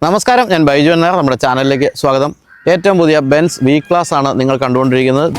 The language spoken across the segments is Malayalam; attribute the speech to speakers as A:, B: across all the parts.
A: നമസ്കാരം, ഞാൻ ബൈജു എന്നാർ. നമ്മുടെ ചാനലിലേക്ക് സ്വാഗതം. ഏറ്റവും പുതിയ ബെൻസ് വി ക്ലാസ് ആണ് നിങ്ങൾ കണ്ടുകൊണ്ടിരിക്കുന്നത്.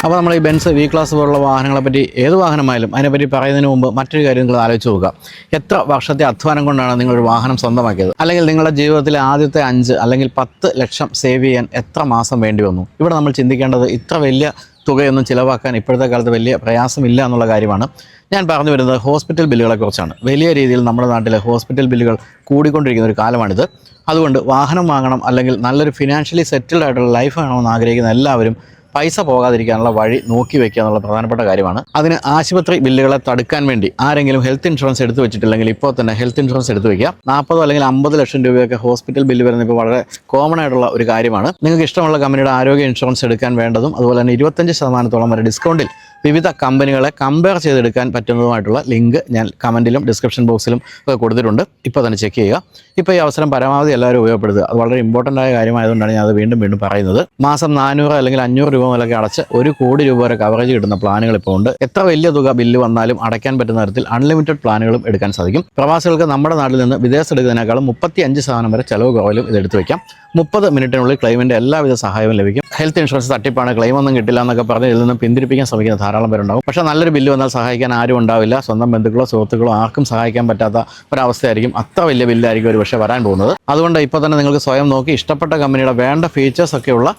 A: അപ്പോൾ നമ്മൾ ഈ ബെൻസ് വി ക്ലാസ് പോലുള്ള വാഹനങ്ങളെപ്പറ്റി, ഏത് വാഹനമായാലും അതിനെപ്പറ്റി പറയുന്നതിന് മുമ്പ് മറ്റൊരു കാര്യം നിങ്ങൾ ആലോചിച്ച് നോക്കുക. എത്ര വർഷത്തെ അധ്വാനം കൊണ്ടാണ് നിങ്ങളൊരു വാഹനം സ്വന്തമാക്കിയത്? അല്ലെങ്കിൽ നിങ്ങളുടെ ജീവിതത്തിലെ ആദ്യത്തെ 5 അല്ലെങ്കിൽ 10 ലക്ഷം സേവ് ചെയ്യാൻ എത്ര മാസം വേണ്ടി വന്നു? ഇവിടെ നമ്മൾ ചിന്തിക്കേണ്ടത് ഇത്ര വലിയ തുകയൊന്നും ചിലവാക്കാൻ ഇപ്പോഴത്തെ കാലത്ത് വലിയ പ്രയാസമില്ല എന്നുള്ള കാര്യമാണ്. ഞാൻ പറഞ്ഞു വരുന്നത് ഹോസ്പിറ്റൽ ബില്ലുകളെക്കുറിച്ചാണ്. വലിയ രീതിയിൽ നമ്മുടെ നാട്ടിലെ ഹോസ്പിറ്റൽ ബില്ലുകൾ കൂടിക്കൊണ്ടിരിക്കുന്ന ഒരു കാലമാണിത്. അതുകൊണ്ട് വാഹനം വാങ്ങണം, അല്ലെങ്കിൽ നല്ലൊരു ഫിനാൻഷ്യലി സെറ്റിൽഡ് ആയിട്ടുള്ള ലൈഫ് വേണമെന്ന് ആഗ്രഹിക്കുന്ന എല്ലാവരും പൈസ പോകാതിരിക്കാനുള്ള വഴി നോക്കി വയ്ക്കുക എന്നുള്ള പ്രധാനപ്പെട്ട കാര്യമാണ്. അതിന് ആശുപത്രി ബില്ലുകളെ തടുക്കാൻ വേണ്ടി ആരെങ്കിലും ഹെൽത്ത് ഇൻഷുറൻസ് എടുത്തു വെച്ചിട്ടില്ലെങ്കിൽ ഇപ്പോൾ തന്നെ ഹെൽത്ത് ഇൻഷുറൻസ് എടുത്തു വയ്ക്കുക. 40 അല്ലെങ്കിൽ 50 ലക്ഷം രൂപയൊക്കെ ഹോസ്പിറ്റൽ ബില്ല് വരുന്നത് ഇപ്പോൾ വളരെ കോമൺ ആയിട്ടുള്ള ഒരു കാര്യമാണ്. നിങ്ങൾക്ക് ഇഷ്ടമുള്ള കമ്പനിയുടെ ആരോഗ്യ ഇൻഷുറൻസ് എടുക്കാൻ വേണ്ടതും അതുപോലെ തന്നെ 25% വരെ ഡിസ്കൗണ്ടിൽ വിവിധ കമ്പനികളെ കമ്പയർ ചെയ്തെടുക്കാൻ പറ്റുന്നതുമായിട്ടുള്ള ലിങ്ക് ഞാൻ കമൻറ്റിലും ഡിസ്ക്രിപ്ഷൻ ബോക്സിലും ഒക്കെ കൊടുത്തിട്ടുണ്ട്. ഇപ്പോൾ തന്നെ ചെക്ക് ചെയ്യുക. ഇപ്പോൾ ഈ അവസരം പരമാവധി എല്ലാവരും ഉപയോഗപ്പെടുത്തുക. അത് വളരെ ഇമ്പോർട്ടൻ്റ് ആയ കാര്യമായതുകൊണ്ടാണ് ഞാൻ അത് വീണ്ടും പറയുന്നത്. മാസം 400 അല്ലെങ്കിൽ 500 രൂപ മുതലൊക്കെ അടച്ച് 1 കോടി രൂപ വരെ കവറേജ് കിട്ടുന്ന പ്ലാനുകൾ ഇപ്പോൾ ഉണ്ട്. എത്ര വലിയ തുക ബില്ല് വന്നാലും അടയ്ക്കാൻ പറ്റുന്ന തരത്തിൽ അൺലിമിറ്റഡ് പ്ലാനുകളും എടുക്കാൻ സാധിക്കും. പ്രവാസികൾക്ക് നമ്മുടെ നാട്ടിൽ നിന്ന് വിദേശത്ത് എടുക്കുന്നതിനേക്കാളും 35% വരെ ചിലവ് കുറവിലും ഇത് എടുത്തു വയ്ക്കാം. 30 മിനിറ്റിനുള്ളിൽ ക്ലെയിമിൻ്റെ എല്ലാവിധ സഹായവും ലഭിക്കും. ഹെൽത്ത് ഇൻഷുറൻസ് തട്ടിപ്പാണ്, ക്ലെയിം ഒന്നും കിട്ടില്ല എന്നൊക്കെ പറഞ്ഞ് ഇതിൽ നിന്നും പിന്തിരിപ്പിക്കാൻ ശ്രമിക്കുന്ന ധാരാളം പേരുണ്ടാവും. പക്ഷേ നല്ലൊരു ബില്ല് വന്നാൽ സഹായിക്കാൻ ആരും ഉണ്ടാവില്ല. സ്വന്തം ബന്ധുക്കളോ സുഹൃത്തുക്കളോ ആർക്കും സഹായിക്കാൻ പറ്റാത്ത ഒരവസ്ഥയായിരിക്കും. അത്ര വലിയ ബില്ലായിരിക്കും ഒരു പക്ഷേ വരാൻ പോകുന്നത്. അതുകൊണ്ട് ഇപ്പോൾ തന്നെ നിങ്ങൾക്ക് സ്വയം നോക്കി ഇഷ്ടപ്പെട്ട കമ്പനിയുടെ വേണ്ട ഫീച്ചേഴ്സ് ഒക്കെയുള്ള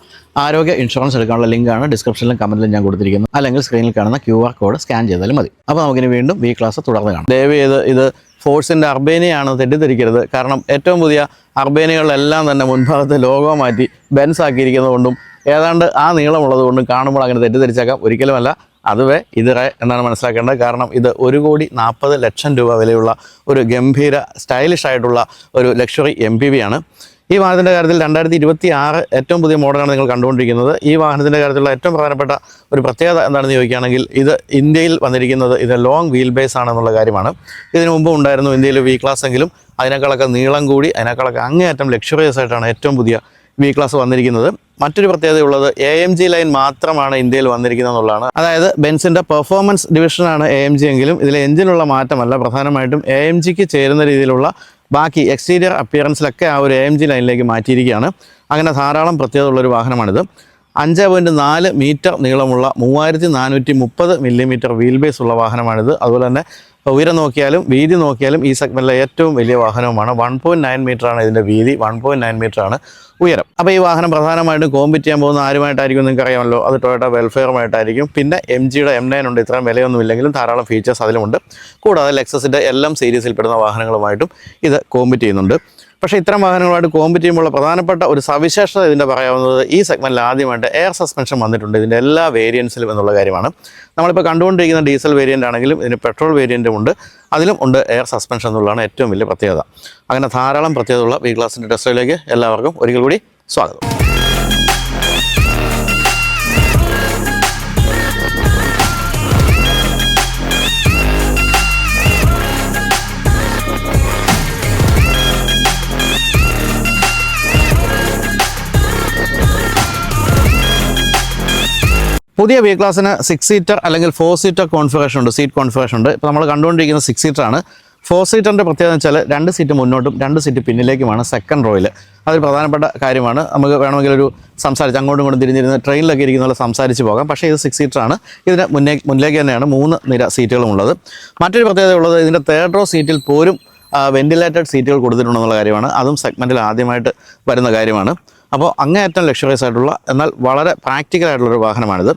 A: ആരോഗ്യ ഇൻഷുറൻസ് എടുക്കാനുള്ള ലിങ്കാണ് ഡിസ്ക്രിപ്ഷനിലും കമൻറ്റിലും ഞാൻ കൊടുത്തിരിക്കുന്നത്. അല്ലെങ്കിൽ സ്ക്രീനിൽ കാണുന്ന QR കോഡ് സ്കാൻ ചെയ്താലും മതി. അപ്പോൾ നമുക്കിനി വീണ്ടും വി ക്ലാസ് തുടർന്ന് കാണാം. ദയവ് ചെയ്ത് ഇത് ഫോഴ്സിൻ്റെ അർബേനിയാണ് തെറ്റിദ്ധരിക്കരുത്. കാരണം ഏറ്റവും പുതിയ അർബേനികളിലെല്ലാം തന്നെ മുൻഭാഗത്ത് ലോഗോ മാറ്റി ബെൻസ് ആക്കിയിരിക്കുന്നതുകൊണ്ടും ഏതാണ്ട് ആ നീളമുള്ളത് കൊണ്ടും കാണുമ്പോൾ അങ്ങനെ തെറ്റിദ്ധരിച്ചേക്കാം. ഒരിക്കലുമല്ല, അതുവേ ഇതിറെ എന്നാണ് മനസ്സിലാക്കേണ്ടത്. കാരണം ഇത് 1,40,00,000 രൂപ വിലയുള്ള ഒരു ഗംഭീര സ്റ്റൈലിഷ് ആയിട്ടുള്ള ഒരു ലക്ഷറി MPV ആണ്. ഈ വാഹനത്തിൻ്റെ കാര്യത്തിൽ 2026 ഏറ്റവും പുതിയ മോഡലാണ് നിങ്ങൾ കണ്ടുകൊണ്ടിരിക്കുന്നത്. ഈ വാഹനത്തിൻ്റെ കാര്യത്തിലുള്ള ഏറ്റവും പ്രധാനപ്പെട്ട ഒരു പ്രത്യേകത എന്താണെന്ന് ചോദിക്കുകയാണെങ്കിൽ, ഇത് ഇന്ത്യയിൽ വന്നിരിക്കുന്നത് ഇത് ലോങ് വീൽ ബേസ് ആണെന്നുള്ള കാര്യമാണ്. ഇതിനു മുമ്പ് ഉണ്ടായിരുന്നു ഇന്ത്യയിൽ വി ക്ലാസ് എങ്കിലും അതിനേക്കാളൊക്കെ നീളം കൂടി അതിനേക്കാളൊക്കെ അങ്ങേയറ്റം ലക്ഷറിയസ് ആയിട്ടാണ് ഏറ്റവും പുതിയ വി ക്ലാസ് വന്നിരിക്കുന്നത്. മറ്റൊരു പ്രത്യേകതയുള്ളത് AMG ലൈൻ മാത്രമാണ് ഇന്ത്യയിൽ വന്നിരിക്കുന്നത് എന്നുള്ളതാണ്. അതായത് ബെൻസിൻ്റെ പെർഫോമൻസ് ഡിവിഷനാണ് AMG എങ്കിലും ഇതിലെ എഞ്ചിനുള്ള മാറ്റമല്ല. പ്രധാനമായിട്ടും AMGക്ക് ചേരുന്ന രീതിയിലുള്ള ബാക്കി എക്സ്റ്റീരിയർ അപ്പിയറൻസിലൊക്കെ ആ ഒരു AMG ലൈനിലേക്ക് മാറ്റിയിരിക്കുകയാണ്. അങ്ങനെ ധാരാളം പ്രത്യേകതയുള്ളൊരു വാഹനമാണിത്. 5.4 മീറ്റർ നീളമുള്ള 3430 മില്ലിമീറ്റർ വീൽ ബേസ് ഉള്ള വാഹനമാണിത്. അതുപോലെ തന്നെ ഉയരം നോക്കിയാലും വീതി നോക്കിയാലും ഈ സെഗ്മെൻറ്റിലെ ഏറ്റവും വലിയ വാഹനവുമാണ്. 1.9 മീറ്ററാണ് ഇതിൻ്റെ വീതി, 1.9 മീറ്ററാണ് ഉയരം. അപ്പോൾ ഈ വാഹനം പ്രധാനമായിട്ടും കോമ്പറ്റ് ചെയ്യാൻ പോകുന്ന ആരുമായിട്ടായിരിക്കും നിങ്ങൾക്ക് അറിയാമല്ലോ. അത് ടൊയോട്ട വെൽഫെയറുമായിട്ടായിരിക്കും. പിന്നെ MGയുടെ M9 ഉണ്ട്. ഇത്രയും വിലയൊന്നും ഇല്ലെങ്കിലും ധാരാളം ഫീച്ചേഴ്സ് അതിലുമുണ്ട്. കൂടാതെ ലെക്സസിൻ്റെ LM സീരീസിൽപ്പെടുന്ന വാഹനങ്ങളുമായിട്ടും ഇത് കോമ്പറ്റ് ചെയ്യുന്നുണ്ട്. പക്ഷേ ഇത്തരം വാഹനങ്ങളുമായിട്ട് കോമ്പറ്റ് ചെയ്യുമ്പോൾ പ്രധാനപ്പെട്ട ഒരു സവിശേഷത ഇതിൻ്റെ പറയാവുന്നത്, ഈ സെഗ്മെൻറ്റിൽ ആദ്യമായിട്ട് എയർ സസ്പെൻഷൻ വന്നിട്ടുണ്ട് ഇതിൻ്റെ എല്ലാ വേരിയൻസിലും എന്നുള്ള കാര്യമാണ്. നമ്മളിപ്പോൾ കണ്ടുകൊണ്ടിരിക്കുന്ന ഡീസൽ വേരിയൻ്റ് ആണെങ്കിലും ഇതിന് പെട്രോൾ വേരിയൻറ്റും ഉണ്ട്. അതിലും ഉണ്ട് എയർ സസ്പെൻഷൻ എന്നുള്ളതാണ് ഏറ്റവും വലിയ പ്രത്യേകത. അങ്ങനെ ധാരാളം പ്രത്യേകതയുള്ള വി ക്ലാസിൻ്റെ ടെസ്റ്റ് ഡ്രൈവിലേക്ക് എല്ലാവർക്കും ഒരിക്കൽ കൂടി സ്വാഗതം. പുതിയ വി ക്ലാസ്സിന് 6 സീറ്റർ അല്ലെങ്കിൽ 4 സീറ്റർ കോൺഫിഗറേഷൻ ഉണ്ട്, സീറ്റ് കോൺഫിഗറേഷൻ ഉണ്ട്. ഇപ്പോൾ നമ്മൾ കണ്ടുകൊണ്ടിരിക്കുന്ന 6 സീറ്ററാണ്. 4 സീറ്ററിൻ്റെ പ്രത്യേകത വെച്ചാൽ 2 സീറ്റ് മുന്നോട്ടും 2 സീറ്റ് പിന്നിലേക്കുമാണ് സെക്കൻഡ് റോയിൽ. അതൊരു പ്രധാനപ്പെട്ട കാര്യമാണ്. നമുക്ക് വേണമെങ്കിൽ ഒരു സംസാരിച്ച് അങ്ങോട്ടും ഇങ്ങോട്ടും തിരിഞ്ഞിരുന്ന് ട്രെയിനിലൊക്കെ ഇരിക്കുന്ന പോലെ സംസാരിച്ച് പോകാം. പക്ഷേ ഇത് 6 സീറ്ററാണ്. ഇതിന് മുന്നിലേക്ക് തന്നെയാണ് 3 നിര സീറ്റുകളുമുള്ളത്. മറ്റൊരു പ്രത്യേകത ഉള്ളത്, ഇതിൻ്റെ 3rd റോ സീറ്റിൽ പോലും വെന്റിലേറ്റഡ് സീറ്റുകൾ കൊടുത്തിട്ടുണ്ടെന്നുള്ള കാര്യമാണ്. അതും സെഗ്മെൻറ്റിൽ ആദ്യമായിട്ട് വരുന്ന കാര്യമാണ്. അപ്പോൾ അങ്ങേയറ്റം ലക്ഷറിയസ് ആയിട്ടുള്ള എന്നാൽ വളരെ പ്രാക്ടിക്കലായിട്ടുള്ളൊരു വാഹനമാണിത്.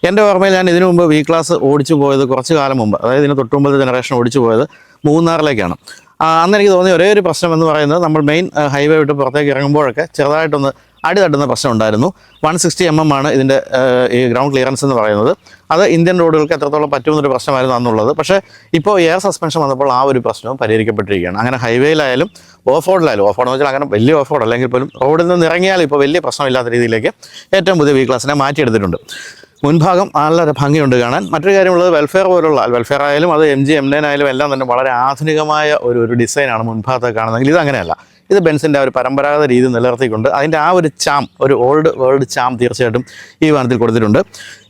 A: എൻ്റെ ഓർമ്മയിൽ ഞാൻ ഇതിനു മുമ്പ് വി ക്ലാസ് ഓടിച്ചു പോയത് കുറച്ച് കാലം മുമ്പ്, അതായത് ഇതിന് തൊട്ടുമുമ്പത്തെ ജനറേഷൻ ഓടിച്ചു പോയത് മൂന്നാറിലേക്കാണ്. അന്ന് എനിക്ക് തോന്നിയ ഒരേ ഒരു പ്രശ്നം എന്ന് പറയുന്നത് നമ്മൾ മെയിൻ ഹൈവേ വിട്ട് പുറത്തേക്ക് ഇറങ്ങുമ്പോഴൊക്കെ ചെറുതായിട്ടൊന്ന് അടി തട്ടുന്ന പ്രശ്നം ഉണ്ടായിരുന്നു. 160 mm ആണ് ഇതിൻ്റെ ഈ ഗ്രൗണ്ട് ക്ലിയറൻസ് എന്ന് പറയുന്നത്. അത് ഇന്ത്യൻ റോഡുകൾക്ക് എത്രത്തോളം പറ്റുമെന്നൊരു പ്രശ്നമായിരുന്നു അന്നുള്ളത്. പക്ഷേ ഇപ്പോൾ എയർ സസ്പെൻഷൻ വന്നപ്പോൾ ആ ഒരു പ്രശ്നവും പരിഹരിക്കപ്പെട്ടിരിക്കുകയാണ്. അങ്ങനെ ഹൈവേയിലായാലും ഓഫ് റോഡിലായാലും, ഓഫ് റോഡ് എന്ന് വെച്ചാൽ അങ്ങനെ വലിയ ഓഫ് റോഡ് അല്ലെങ്കിൽ പോലും റോഡിൽ നിന്ന് ഇറങ്ങിയാൽ ഇപ്പോൾ വലിയ പ്രശ്നമില്ലാത്ത രീതിയിലേക്ക് ഏറ്റവും പുതിയ V ക്ലാസിനെ മാറ്റിയെടുത്തിട്ടുണ്ട്. മുൻഭാഗം നല്ല ഭംഗിയുണ്ട് കാണാൻ. മറ്റൊരു കാര്യമുള്ളത് വെൽഫെയർ പോലുള്ള, വെൽഫെയർ ആയാലും അത് MG M9 ആയാലും എല്ലാം തന്നെ വളരെ ആധുനികമായ ഒരു ഡിസൈനാണ് മുൻഭാഗത്ത് കാണുന്നതെങ്കിൽ ഇതങ്ങനെയല്ല. ഇത് ബെൻസിൻ്റെ ആ ഒരു പരമ്പരാഗത രീതി നിലനിർത്തിക്കൊണ്ട് അതിൻ്റെ ആ ഒരു ചാം, ഒരു ഓൾഡ് വേൾഡ് ചാം തീർച്ചയായിട്ടും ഈ വാഹനത്തിൽ കൊടുത്തിട്ടുണ്ട്.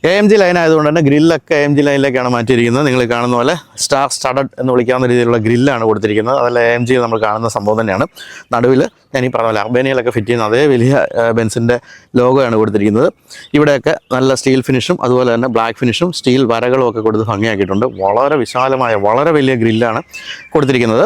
A: AMG ലൈൻ ആയതുകൊണ്ട് തന്നെ ഗ്രില്ലൊക്കെ AMG ലൈനിലേക്കാണ് മാറ്റിയിരിക്കുന്നത്. നിങ്ങൾ കാണുന്ന പോലെ സ്റ്റാർ സ്റ്റഡഡ് എന്ന് വിളിക്കാവുന്ന രീതിയിലുള്ള ഗ്രില്ലാണ് കൊടുത്തിരിക്കുന്നത്. അതല്ല AMG നമ്മൾ കാണുന്ന സംഭവം തന്നെയാണ്. നടുവിൽ ഞാൻ ഈ പറഞ്ഞ പോലെ അർബേനിയയിലൊക്കെ ഫിറ്റ് ചെയ്യുന്ന അതേ വലിയ ബെൻസിൻ്റെ ലോഗോയാണ് കൊടുത്തിരിക്കുന്നത്. ഇവിടെയൊക്കെ നല്ല സ്റ്റീൽ ഫിനിഷും അതുപോലെ തന്നെ ബ്ലാക്ക് ഫിനിഷും സ്റ്റീൽ വരകളും ഒക്കെ കൊടുത്ത് ഭംഗിയാക്കിയിട്ടുണ്ട്. വളരെ വിശാലമായ വളരെ വലിയ ഗ്രില്ലാണ് കൊടുത്തിരിക്കുന്നത്.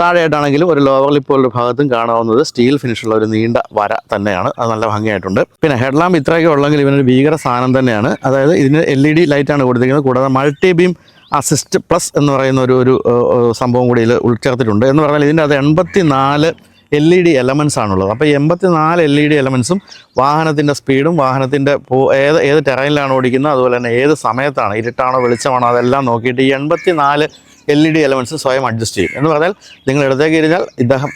A: താഴെയായിട്ടാണെങ്കിലും ഒരു ലോവർ ലിപ്പ് പോലൊരു ഭാഗത്തും കാണാവുന്നത് സ്റ്റീൽ ഫിനിഷുള്ള ഒരു നീണ്ട വര തന്നെയാണ്. അത് നല്ല ഭംഗിയായിട്ടുണ്ട്. പിന്നെ ഹെഡ് ലാമ്പ് ഇത്രയൊക്കെ ഉള്ളെങ്കിൽ ഇവനൊരു ഭീകര സാധനം തന്നെയാണ്. അതായത് ഇതിന് LED ലൈറ്റാണ് കൊടുത്തിരിക്കുന്നത്. കൂടാതെ മൾട്ടി ബീം അസിസ്റ്റ് പ്ലസ് എന്ന് പറയുന്ന ഒരു സംഭവം കൂടി ഇതിൽ ഉൾച്ചേർത്തിട്ടുണ്ട്. എന്ന് പറഞ്ഞാൽ ഇതിൻ്റെ അത് 84 LED എലമെൻറ്റ്സ് ആണുള്ളത്. അപ്പോൾ ഈ 84 LED എലമെൻറ്റ്സും വാഹനത്തിൻ്റെ സ്പീഡും വാഹനത്തിൻ്റെ ഏത് ടെറൈനിലാണ് ഓടിക്കുന്നത്, അതുപോലെ തന്നെ ഏത് സമയത്താണ്, ഇരുട്ടാണോ വെളിച്ചമാണോ, അതെല്ലാം നോക്കിയിട്ട് ഈ 84 LED എലമെൻറ്റ്സ് സ്വയം അഡ്ജസ്റ്റ് ചെയ്യും. എന്ന് പറഞ്ഞാൽ നിങ്ങൾ ഇടത്തേക്ക് ഇരിഞ്ഞാൽ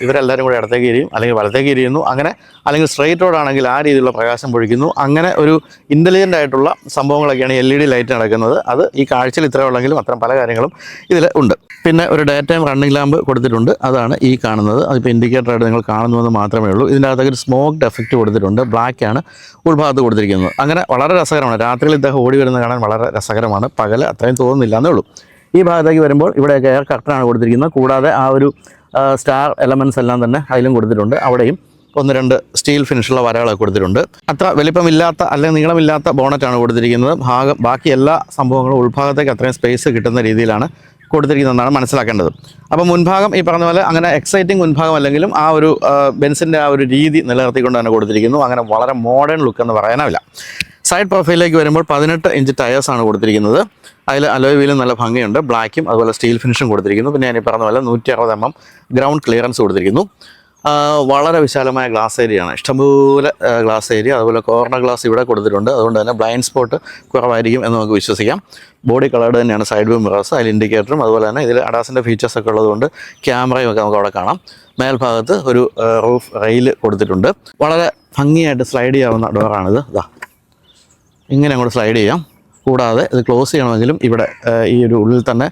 A: ഇവരെല്ലാവരും കൂടെ ഇടത്തേക്ക് ഇരിയും, അല്ലെങ്കിൽ വലത്തേക്ക് ഇരിയുന്നു, അങ്ങനെ, അല്ലെങ്കിൽ സ്ട്രെയിറ്റ് റോഡ് ആണെങ്കിൽ ആ രീതിയിലുള്ള പ്രകാശം പൊഴിക്കുന്നു. അങ്ങനെ ഒരു ഇൻ്റലിജൻ്റ് ആയിട്ടുള്ള സംഭവങ്ങളൊക്കെയാണ് LED ലൈറ്റ് നടക്കുന്നത്. അത് ഈ കാഴ്ചയിൽ ഇത്രയേ ഉള്ളെങ്കിലും അത്തരം പല കാര്യങ്ങളും ഇതിൽ ഉണ്ട്. പിന്നെ ഒരു ഡേ ടൈം റണ്ണിംഗ് ലാമ്പ് കൊടുത്തിട്ടുണ്ട്. അതാണ് ഈ കാണുന്നത്. അതിപ്പോൾ ഇൻഡിക്കേറ്ററായിട്ട് നിങ്ങൾ കാണുന്നുവെന്ന് മാത്രമേ ഉള്ളൂ. ഇതിൻ്റെ അകത്തേക്ക് ഒരു സ്മോക്ഡ് എഫക്റ്റ് കൊടുത്തിട്ടുണ്ട്. ബ്ലാക്കാണ് ഉൾഭാഗത്ത് കൊടുത്തിരിക്കുന്നത്. അങ്ങനെ വളരെ രസകരമാണ്. രാത്രിയിൽ ഇദ്ദേഹം ഓടി വരുന്നത് കാണാൻ വളരെ രസകരമാണ്. പകൽ അത്രയും തോന്നുന്നില്ല എന്നേ ഉള്ളൂ. ഈ ഭാഗത്തേക്ക് വരുമ്പോൾ ഇവിടെയൊക്കെ എയർ കർട്ടനാണ് കൊടുത്തിരിക്കുന്നത്. കൂടാതെ ആ ഒരു സ്റ്റാർ എലമെൻറ്റ്സ് എല്ലാം തന്നെ അതിലും കൊടുത്തിട്ടുണ്ട്. അവിടെയും 1-2 സ്റ്റീൽ ഫിനിഷുള്ള വരകളൊക്കെ കൊടുത്തിട്ടുണ്ട്. അത്ര വലിപ്പമില്ലാത്ത അല്ലെങ്കിൽ നീളമില്ലാത്ത ബോണറ്റാണ് കൊടുത്തിരിക്കുന്നത്. ബാക്കി എല്ലാ സംഭവങ്ങളും ഉൾഭാഗത്തേക്ക് അത്രയും സ്പേസ് കിട്ടുന്ന രീതിയിലാണ് കൊടുത്തിരിക്കുന്നതെന്നാണ് മനസ്സിലാക്കേണ്ടത്. അപ്പോൾ മുൻഭാഗം ഈ പറഞ്ഞ പോലെ അങ്ങനെ എക്സൈറ്റിംഗ് മുൻഭാഗം അല്ലെങ്കിലും ആ ഒരു ബെൻസിൻ്റെ ആ ഒരു രീതി നിലനിർത്തിക്കൊണ്ട് തന്നെ കൊടുത്തിരിക്കുന്നു. അങ്ങനെ വളരെ മോഡേൺ ലുക്ക് എന്ന് പറയാനാവില്ല. സൈഡ് പ്രൊഫൈലിലേക്ക് വരുമ്പോൾ 18 ഇഞ്ച് ടയേഴ്സാണ് കൊടുത്തിരിക്കുന്നത്. അതിൽ അലോയ് വീലും നല്ല ഭംഗിയുണ്ട്. ബ്ലാക്കും അതുപോലെ സ്റ്റീൽ ഫിനിഷും കൊടുത്തിരിക്കുന്നു. പിന്നെ ഞാൻ ഈ പറഞ്ഞ പോലെ 160 mm ഗ്രൗണ്ട് ക്ലിയറൻസ് കൊടുത്തിരിക്കുന്നു. വളരെ വിശാലമായ ഗ്ലാസ് ഏരിയയാണ്. ഇഷ്ടംപോലെ ഗ്ലാസ് ഏരിയ. അതുപോലെ കോർണർ ഗ്ലാസ് ഇവിടെ കൊടുത്തിട്ടുണ്ട്. അതുകൊണ്ട് തന്നെ ബ്ലൈൻഡ് സ്പോട്ട് കുറവായിരിക്കും എന്ന് നമുക്ക് വിശ്വസിക്കാം. ബോഡി കളേർഡ് തന്നെയാണ് സൈഡ് വ്യൂ മിറേഴ്സ്. അതിൽ ഇൻഡിക്കേറ്ററും അതുപോലെ തന്നെ ഇതിൽ അഡാസിൻ്റെ ഫീച്ചേഴ്സൊക്കെ ഉള്ളതുകൊണ്ട് ക്യാമറയും ഒക്കെ നമുക്ക് അവിടെ കാണാം. മേൽഭാഗത്ത് ഒരു റൂഫ് റെയിൽ കൊടുത്തിട്ടുണ്ട്. വളരെ ഭംഗിയായിട്ട് സ്ലൈഡ് ചെയ്യാവുന്ന ഡോറാണിത്. ഇങ്ങനെ അങ്ങോട്ട് സ്ലൈഡ് ചെയ്യാം. കൂടാതെ ഇത് ക്ലോസ് ചെയ്യണമെങ്കിലും ഇവിടെ ഈ ഒരു ഉള്ളിൽ തന്നെ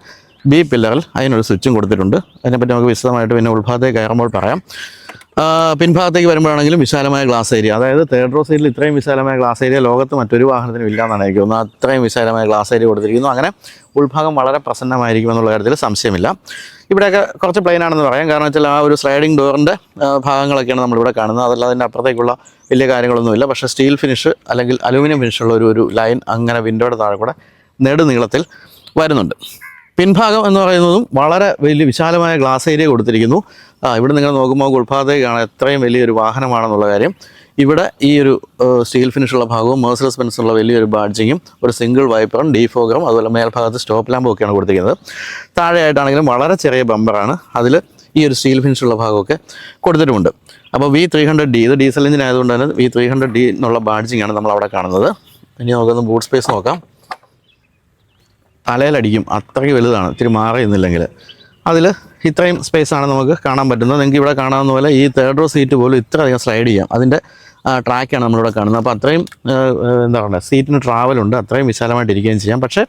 A: B പില്ലറിൽ അതിനൊരു സ്വിച്ചും കൊടുത്തിട്ടുണ്ട്. അതിനെപ്പറ്റി നമുക്ക് വിശദമായിട്ട് പിന്നെ ഉൾഭാഗത്തേക്ക് കയറുമ്പോൾ പറയാം. പിൻഭാഗത്തേക്ക് വരുമ്പോഴാണെങ്കിലും വിശാലമായ ഗ്ലാസ് ഏരിയ. അതായത് തേർഡ് റോ സൈഡിൽ ഇത്രയും വിശാലമായ ഗ്ലാസ് ഏരിയ ലോകത്ത് മറ്റൊരു വാഹനത്തിനും ഇല്ല എന്നാണ് എനിക്ക് തോന്നുന്നത്. അത്രയും വിശാലമായ ഗ്ലാസ് ഏരിയ കൊടുത്തിരിക്കുന്നു. അങ്ങനെ ഉൾഭാഗം വളരെ പ്രസന്നമായിരിക്കും എന്നുള്ള കാര്യത്തിൽ സംശയമില്ല. ഇവിടെയൊക്കെ കുറച്ച് പ്ലെയിൻ ആണെന്ന് പറയാം. കാരണം വെച്ചാൽ ആ ഒരു സ്ലൈഡിംഗ് ഡോറിൻ്റെ ഭാഗങ്ങളൊക്കെയാണ് നമ്മളിവിടെ കാണുന്നത്. അതല്ലാതെ അതിൻ്റെ അപ്പുറത്തേക്കുള്ള വലിയ കാര്യങ്ങളൊന്നുമില്ല. പക്ഷേ സ്റ്റീൽ ഫിനിഷ് അല്ലെങ്കിൽ അലൂമിനിയം ഫിനിഷുള്ള ഒരു ലൈൻ അങ്ങനെ വിൻഡോയുടെ താഴെ കൂടെ നെടുനീളത്തിൽ വരുന്നുണ്ട്. പിൻഭാഗം എന്ന് പറയുന്നതും വളരെ വലിയ വിശാലമായ ഗ്ലാസ് ഏരിയ കൊടുത്തിരിക്കുന്നു. ഇവിടെ നിങ്ങൾ നോക്കുമ്പോൾ ഉൾഭാഗത്തേക്ക് കാണാൻ എത്രയും വലിയൊരു വാഹനമാണെന്നുള്ള കാര്യം. ഇവിടെ ഈ ഒരു സ്റ്റീൽ ഫിനിഷുള്ള ഭാഗവും മെർസിഡീസ് ബെൻസുള്ള വലിയൊരു ബാഡ്ജിങ്ങും ഒരു സിംഗിൾ വൈപ്പറും ഡീഫോഗറും അതുപോലെ മേൽഭാഗത്ത് സ്റ്റോപ്പ് ലാമ്പും ഒക്കെയാണ് കൊടുത്തിരിക്കുന്നത്. താഴെയായിട്ടാണെങ്കിലും വളരെ ചെറിയ ബമ്പറാണ്. അതിൽ ഈ ഒരു സ്റ്റീൽ ഫിനിഷുള്ള ഭാഗമൊക്കെ കൊടുത്തിട്ടുമുണ്ട്. അപ്പോൾ V300D ഇത് ഡീസൽ എഞ്ചിൻ ആയതുകൊണ്ട് തന്നെ V300D എന്നുള്ള ബാഡ്ജിങ്ങാണ് നമ്മളവിടെ കാണുന്നത്. ഇനി നമുക്കൊന്ന് ബൂട്ട് സ്പേസ് നോക്കാം. തലയിലടിക്കും, അത്രയ്ക്ക് വലുതാണ്. ഇത്തിരി മാറിയുന്നില്ലെങ്കിൽ അതിൽ ഇത്രയും സ്പേസാണ് നമുക്ക് കാണാൻ പറ്റുന്നത്. നിങ്ങൾക്ക് ഇവിടെ കാണാവുന്ന പോലെ ഈ തേർഡ് റോ സീറ്റ് പോലും ഇത്ര അധികം സ്ലൈഡ് ചെയ്യാം. അതിൻ്റെ ട്രാക്കാണ് നമ്മളിവിടെ കാണുന്നത്. അപ്പോൾ അത്രയും എന്താ പറയുക, സീറ്റിന് ട്രാവലുണ്ട്. അത്രയും വിശാലമായിട്ട് ഇരിക്കുകയും ചെയ്യാം. പക്ഷേ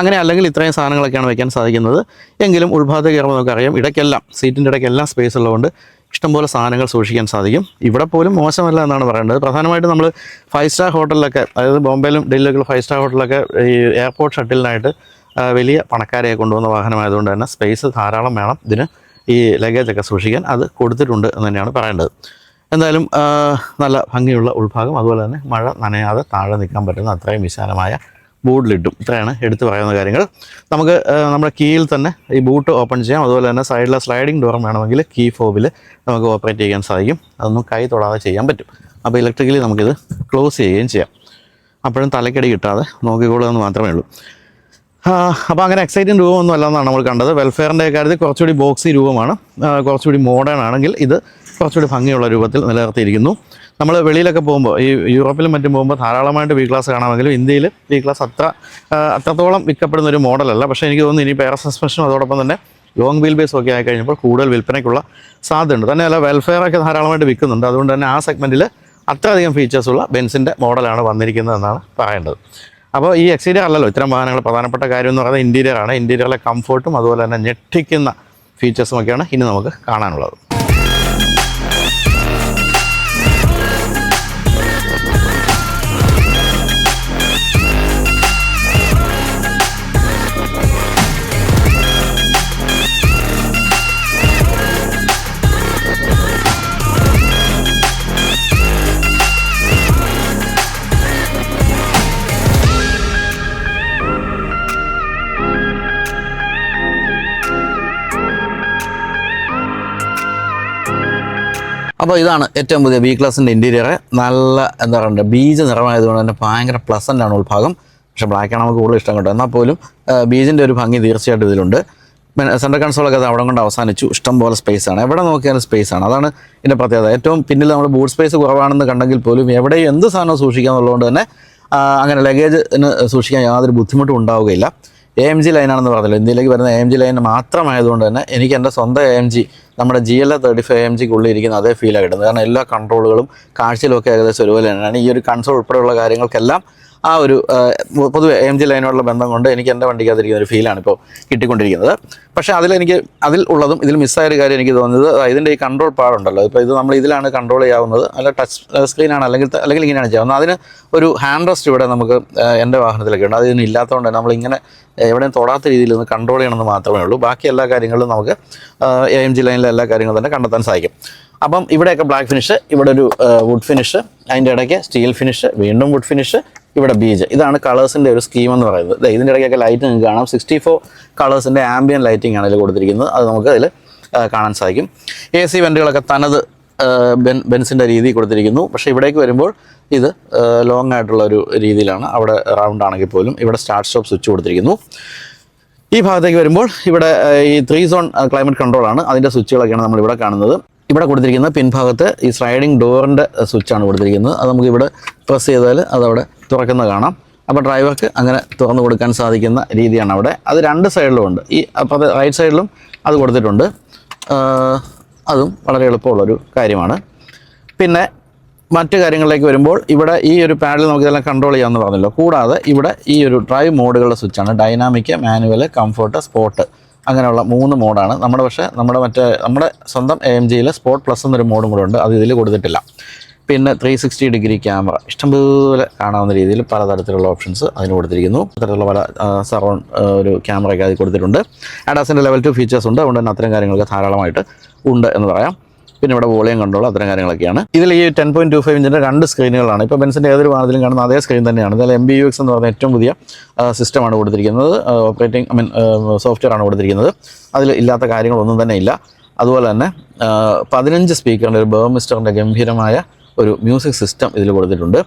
A: അങ്ങനെ അല്ലെങ്കിൽ ഇത്രയും സാധനങ്ങളൊക്കെയാണ് വയ്ക്കാൻ സാധിക്കുന്നത്. എങ്കിലും ഉൾഭാഗത്തേക്ക് കയറുമ്പോൾ നമുക്കറിയാം ഇടയ്ക്കെല്ലാം സീറ്റിൻ്റെ ഇടയ്ക്കെല്ലാം സ്പേസ് ഉള്ളതുകൊണ്ട് ഇഷ്ടംപോലെ സാധനങ്ങൾ സൂക്ഷിക്കാൻ സാധിക്കും. ഇവിടെ പോലും മോശമല്ല എന്നാണ് പറയേണ്ടത്. പ്രധാനമായിട്ടും നമ്മൾ 5 സ്റ്റാർ ഹോട്ടലിലൊക്കെ, അതായത് ബോംബെയിലും ഡൽഹിയിലൊക്കെ 5 സ്റ്റാർ ഹോട്ടലിലൊക്കെ ഈ എയർപോർട്ട് ഷട്ടിലിനായിട്ട് വലിയ പണക്കാരെയൊക്കെ കൊണ്ടുവന്ന വാഹനമായതുകൊണ്ട് തന്നെ സ്പേസ് ധാരാളം വേണം ഇതിന് ഈ ലഗേജൊക്കെ സൂക്ഷിക്കാൻ. അത് കൊടുത്തിട്ടുണ്ട് എന്ന് തന്നെയാണ് പറയേണ്ടത്. എന്തായാലും നല്ല ഭംഗിയുള്ള ഉൾഭാഗം, അതുപോലെ തന്നെ മഴ നനയാതെ താഴെ നിൽക്കാൻ പറ്റുന്ന അത്രയും വിശാലമായ ബൂട്ട് ലിഡും. ഇത്രയാണ് എടുത്തു പറയുന്ന കാര്യങ്ങൾ. നമുക്ക് നമ്മുടെ കീയിൽ തന്നെ ഈ ബൂട്ട് ഓപ്പൺ ചെയ്യാം. അതുപോലെ തന്നെ സൈഡിലെ സ്ലൈഡിംഗ് ഡോറും വേണമെങ്കിൽ കീ ഫോബിൽ നമുക്ക് ഓപ്പറേറ്റ് ചെയ്യാൻ സാധിക്കും. അതൊന്നും കൈ തൊടാതെ ചെയ്യാൻ പറ്റും. അപ്പോൾ ഇലക്ട്രിക്കലി നമുക്കിത് ക്ലോസ് ചെയ്യുകയും ചെയ്യാം. അപ്പോഴും തലക്കടി കിട്ടാതെ നോക്കിക്കോളുക എന്ന് മാത്രമേ ഉള്ളൂ. അപ്പോൾ അങ്ങനെ എക്സൈറ്റിംഗ് രൂപമൊന്നും അല്ലെന്നാണ് നമ്മൾ കണ്ടത്. വെൽഫെയറിൻ്റെ കാര്യത്തിൽ കുറച്ചുകൂടി ബോക്സി രൂപമാണ്, കുറച്ചുകൂടി മോഡേൺ ആണെങ്കിൽ ഇത് കുറച്ചുകൂടി ഭംഗിയുള്ള രൂപത്തിൽ നിലനിർത്തിയിരിക്കുന്നു. നമ്മൾ വെളിയിലൊക്കെ പോകുമ്പോൾ ഈ യൂറോപ്പിലും മറ്റും പോകുമ്പോൾ ധാരാളമായിട്ട് വി ക്ലാസ് കാണാമെങ്കിലും ഇന്ത്യയിൽ വി ക്ലാസ് അത്രത്തോളം വിൽക്കപ്പെടുന്ന ഒരു മോഡലല്ല. പക്ഷേ എനിക്ക് തോന്നുന്നു ഇനി എയർ സസ്പെൻഷനും അതോടൊപ്പം തന്നെ ലോങ് വീൽ ബേസും ഒക്കെ ആയി കഴിഞ്ഞപ്പോൾ കൂടുതൽ വിൽപ്പനയ്ക്കുള്ള സാധ്യതയുണ്ട്. തന്നെയല്ല വെൽഫെയറൊക്കെ ധാരാളമായിട്ട് വിൽക്കുന്നുണ്ട്. അതുകൊണ്ട് തന്നെ ആ സെഗ്മെൻറ്റിൽ അത്രയധികം ഫീച്ചേഴ്സുള്ള ബെൻസിൻ്റെ മോഡലാണ് വന്നിരിക്കുന്നതെന്നാണ് പറയേണ്ടത്. അപ്പോൾ ഈ എക്സ്റ്റീരിയർ അല്ലല്ലോ ഇത്തരം വാഹനങ്ങൾ പ്രധാനപ്പെട്ട കാര്യം എന്ന് പറയുന്നത് ഇൻറ്റീരിയറാണ്. ഇൻറ്റീരിയറിലെ കംഫർട്ടും അതുപോലെ തന്നെ ഞെട്ടിക്കുന്ന ഫീച്ചേഴ്സും ഒക്കെയാണ് ഇനി നമുക്ക് കാണാനുള്ളത്. അപ്പോൾ ഇതാണ് ഏറ്റവും പുതിയ വി ക്ലാസിൻ്റെ ഇൻറ്റീരിയർ. നല്ല എന്താ പറയുക ബീജ് നിറമായതുകൊണ്ട് തന്നെ ഭയങ്കര പ്ലസൻ്റാണ് ഉൾഭാഗം. പക്ഷേ ബ്ലാക്കാണ് നമുക്ക് കൂടുതൽ ഇഷ്ടം കേട്ടോ. എന്നാൽ പോലും ബീജിൻ്റെ ഒരു ഭംഗി തീർച്ചയായിട്ടും ഇതിലുണ്ട്. സെൻട്രൽ കൺസോളൊക്കെ അത് അവിടെ കൊണ്ട് അവസാനിച്ചു. ഇഷ്ടം പോലെ സ്പേസാണ്, എവിടെ നോക്കിയാലും സ്പേസാണ്. അതാണ് ഇതിൻ്റെ പ്രത്യേകത. ഏറ്റവും പിന്നിൽ നമ്മൾ ബൂട്ട് സ്പേസ് കുറവാണെന്ന് കണ്ടെങ്കിൽ പോലും എവിടെയും എന്ത് സാധനവും സൂക്ഷിക്കാമെന്നുള്ളതുകൊണ്ട് തന്നെ അങ്ങനെ ലഗേജിന് സൂക്ഷിക്കാൻ യാതൊരു ബുദ്ധിമുട്ടും ഉണ്ടാവുകയില്ല. AMG ലൈനാണെന്ന് പറഞ്ഞല്ലോ, ഇന്ത്യയിലേക്ക് വരുന്ന AMG ലൈൻ മാത്രമായതുകൊണ്ട് തന്നെ എനിക്ക് എൻ്റെ സ്വന്തം AMG നമ്മുടെ GLA 35 AMGക്കുള്ളിൽ ഇരിക്കുന്ന അതേ ഫീലാണ് കിട്ടുന്നത്. കാരണം എല്ലാ കൺട്രോളുകളും കാഴ്ചയിലൊക്കെ ഏകദേശം ഒരുപോലെ തന്നെയാണ്. ഈ ഒരു കൺസോൾ ഉൾപ്പെടെയുള്ള കാര്യങ്ങൾക്കെല്ലാം ആ ഒരു പൊതുവെ AMG ലൈനോടുള്ള ബന്ധം കൊണ്ട് എനിക്ക് എൻ്റെ വണ്ടിക്കകത്തിരിക്കുന്ന ഒരു ഫീലാണ് ഇപ്പോൾ കിട്ടിക്കൊണ്ടിരിക്കുന്നത്. പക്ഷേ അതിൽ ഉള്ളതും ഇതിൽ മിസ്സായൊരു കാര്യം എനിക്ക് തോന്നുന്നത് ഇതിൻ്റെ ഈ കൺട്രോൾ പാടുണ്ടല്ലോ. ഇപ്പോൾ ഇത് നമ്മൾ ഇതിലാണ് കൺട്രോൾ ചെയ്യാവുന്നത്, അല്ല ടച്ച് സ്ക്രീനാണ് അല്ലെങ്കിൽ ഇങ്ങനെയാണ് ചെയ്യാവുന്നത്. അതിന് ഒരു ഹാൻഡ് റെസ്റ്റ് ഇവിടെ നമുക്ക് എൻ്റെ വാഹനത്തിലൊക്കെ ഉണ്ട്. അതിന് ഇല്ലാത്തതുകൊണ്ട് നമ്മളിങ്ങനെ എവിടെയും തൊടാത്ത രീതിയിൽ ഒന്ന് കൺട്രോൾ ചെയ്യണമെന്ന് മാത്രമേ ഉള്ളൂ. ബാക്കി എല്ലാ കാര്യങ്ങളും നമുക്ക് AMG ലൈനിലെ എല്ലാ കാര്യങ്ങളും തന്നെ കണ്ടെത്താൻ സാധിക്കും. അപ്പം ഇവിടെയൊക്കെ ബ്ലാക്ക് ഫിനിഷ്, ഇവിടെ ഒരു വുഡ് ഫിനിഷ്, അതിൻ്റെ ഇടയ്ക്ക് സ്റ്റീൽ ഫിനിഷ്, വീണ്ടും വുഡ് ഫിനിഷ്, ഇവിടെ ബീജ്. ഇതാണ് കളേഴ്സിൻ്റെ ഒരു സ്കീം എന്ന് പറയുന്നത്. ഇതിൻ്റെ ഇടയ്ക്കൊക്കെ ലൈറ്റ് നിങ്ങൾക്ക് കാണാം. 64 കളേഴ്സിൻ്റെ ആംബിയൻ ലൈറ്റിംഗ് ആണ് ഇതിൽ കൊടുത്തിരിക്കുന്നത്. അത് നമുക്ക് അതിൽ കാണാൻ സാധിക്കും. AC വെൻറ്റുകളൊക്കെ തനത് ബെൻസിൻ്റെ രീതി കൊടുത്തിരിക്കുന്നു. പക്ഷേ ഇവിടേക്ക് വരുമ്പോൾ ഇത് ലോങ് ആയിട്ടുള്ള ഒരു രീതിയിലാണ്. അവിടെ റൗണ്ട് ആണെങ്കിൽ പോലും ഇവിടെ സ്റ്റാർട്ട് സ്റ്റോപ്പ് സ്വിച്ച് കൊടുത്തിരിക്കുന്നു. ഈ ഭാഗത്തേക്ക് വരുമ്പോൾ ഇവിടെ ഈ 3 സോൺ ക്ലൈമറ്റ് കൺട്രോളാണ്. അതിൻ്റെ സ്വിച്ചുകളൊക്കെയാണ് നമ്മളിവിടെ കാണുന്നത്. ഇവിടെ കൊടുത്തിരിക്കുന്ന പിൻഭാഗത്ത് ഈ സ്ലൈഡിംഗ് ഡോറിൻ്റെ സ്വിച്ചാണ് കൊടുത്തിരിക്കുന്നത്. അത് നമുക്കിവിടെ പ്രസ് ചെയ്താൽ അതവിടെ തുറക്കുന്നത് കാണാം. അപ്പോൾ ഡ്രൈവർക്ക് അങ്ങനെ തുറന്നു കൊടുക്കാൻ സാധിക്കുന്ന രീതിയാണ് അവിടെ. അത് രണ്ട് സൈഡിലും ഉണ്ട്. ഈ അപ്പുറത്തെ റൈറ്റ് സൈഡിലും അത് കൊടുത്തിട്ടുണ്ട്. അതും വളരെ എളുപ്പമുള്ളൊരു കാര്യമാണ്. പിന്നെ മറ്റു കാര്യങ്ങളിലേക്ക് വരുമ്പോൾ ഇവിടെ ഈ ഒരു പാഡിൽ നമുക്കിതെല്ലാം കൺട്രോൾ ചെയ്യാമെന്ന് പറഞ്ഞല്ലോ. കൂടാതെ ഇവിടെ ഈ ഒരു ഡ്രൈവ് മോഡുകളുടെ സ്വിച്ചാണ്. ഡൈനാമിക്, മാനുവൽ, കംഫോർട്ട്, സ്പോർട്ട്, അങ്ങനെയുള്ള 3 മോഡാണ്. നമ്മുടെ സ്വന്തം AMGയിൽ സ്പോർട്ട് പ്ലസ് എന്നൊരു മോഡും കൂടെ ഉണ്ട്. അത് ഇതിൽ കൊടുത്തിട്ടില്ല. പിന്നെ 360 ഡിഗ്രി ക്യാമറ ഇഷ്ടംപോലെ കാണാവുന്ന രീതിയിൽ പലതരത്തിലുള്ള ഓപ്ഷൻസ് അതിന് കൊടുത്തിരിക്കുന്നു. തരത്തിലുള്ള പല സറൗണ്ട് ഒരു ക്യാമറയൊക്കെ അതിൽ കൊടുത്തിട്ടുണ്ട്. ADASൻ്റെ ലെവൽ 2 ഫീച്ചേഴ്സ് ഉണ്ട്. അതുകൊണ്ട് തന്നെ അത്തരം കാര്യങ്ങളൊക്കെ ധാരാളമായിട്ട് ഉണ്ട് എന്ന് പറയാം. പിന്നെ ഇവിടെ വോളിയം കൺട്രോൾ, അത്തരം കാര്യങ്ങളൊക്കെയാണ്. ഇതിൽ ഈ 10.25 ഇഞ്ചിൻ്റെ 2 സ്ക്രീനുകളാണ്. ഇപ്പോൾ ബെൻസിൻ്റെ ഏതൊരു വാഹനത്തിലും കാണുന്ന അതേ സ്ക്രീൻ തന്നെയാണ്. ഇതിൽ MBUX എന്ന് പറയുന്ന ഏറ്റവും പുതിയ സിസ്റ്റമാണ് കൊടുത്തിരിക്കുന്നത്. സോഫ്റ്റ്വെയർ ആണ് കൊടുത്തിരിക്കുന്നത്. അതിൽ ഇല്ലാത്ത കാര്യങ്ങളൊന്നും തന്നെ ഇല്ല. അതുപോലെ തന്നെ 15 സ്പീക്കറിൻ്റെ ഒരു ബർമിസ്റ്ററിൻ്റെ ഗംഭീരമായ ഒരു മ്യൂസിക് സിസ്റ്റം ഇതിൽ കൊടുത്തിട്ടുണ്ട്.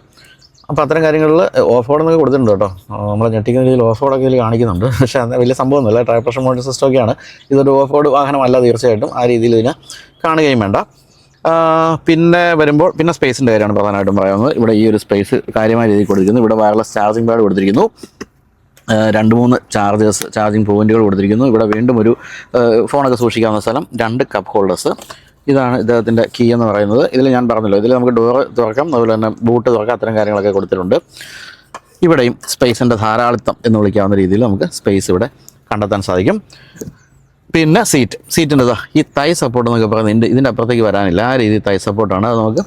A: അപ്പോൾ അത്തരം കാര്യങ്ങളിൽ ഓഫ് റോഡ് എന്നൊക്കെ കൊടുത്തിട്ടുണ്ട് കേട്ടോ. നമ്മളെ ഞെട്ടിക്കുന്ന രീതിയിൽ ഓഫ് റോഡൊക്കെ ഇതിൽ കാണിക്കുന്നുണ്ട്. പക്ഷേ അത് വലിയ സംഭവമൊന്നുമില്ല. ട്രൈ പ്രഷർ മോണിറ്റർ സിസ്റ്റമൊക്കെയാണ്. ഇതൊരു ഓഫ് റോഡ് വാഹനമല്ല തീർച്ചയായിട്ടും. ആ രീതിയിൽ ഇതിനെ കാണുകയും വേണ്ട. പിന്നെ വരുമ്പോൾ സ്പേസിൻ്റെ കാര്യമാണ് പ്രധാനമായിട്ടും പറയുന്നത്. ഇവിടെ ഈ ഒരു സ്പേസ് കാര്യമായ രീതിയിൽ കൊടുത്തിരിക്കുന്നു. ഇവിടെ വയർലെസ് ചാർജിങ് പാഡ് കൊടുത്തിരിക്കുന്നു. 2-3 ചാർജിങ് പോയിൻറ്റുകൾ കൊടുത്തിരിക്കുന്നു. ഇവിടെ വീണ്ടും ഒരു ഫോണൊക്കെ സൂക്ഷിക്കാവുന്ന സ്ഥലം, 2 കപ്പ് ഹോൾഡേഴ്സ്. ഇതാണ് ഇദ്ദേഹത്തിൻ്റെ കീ എന്ന് പറയുന്നത്. ഇതിൽ ഞാൻ പറഞ്ഞല്ലോ, ഇതിൽ നമുക്ക് ഡോറ് തുറക്കാം, അതുപോലെ തന്നെ ബൂട്ട് തുറക്കാം, അത്തരം കാര്യങ്ങളൊക്കെ കൊടുത്തിട്ടുണ്ട്. ഇവിടെയും സ്പേസിൻ്റെ ധാരാളിത്തം എന്ന് വിളിക്കാവുന്ന രീതിയിൽ നമുക്ക് സ്പേസ് ഇവിടെ കണ്ടെത്താൻ സാധിക്കും. പിന്നെ സീറ്റിൻ്റെ ഈ തൈ സപ്പോർട്ട് എന്നൊക്കെ പറയുന്നത് ഇതിൻ്റെ അപ്പുറത്തേക്ക് വരാനില്ല. ആ രീതിയിൽ തൈ സപ്പോർട്ടാണ്. അത് നമുക്ക്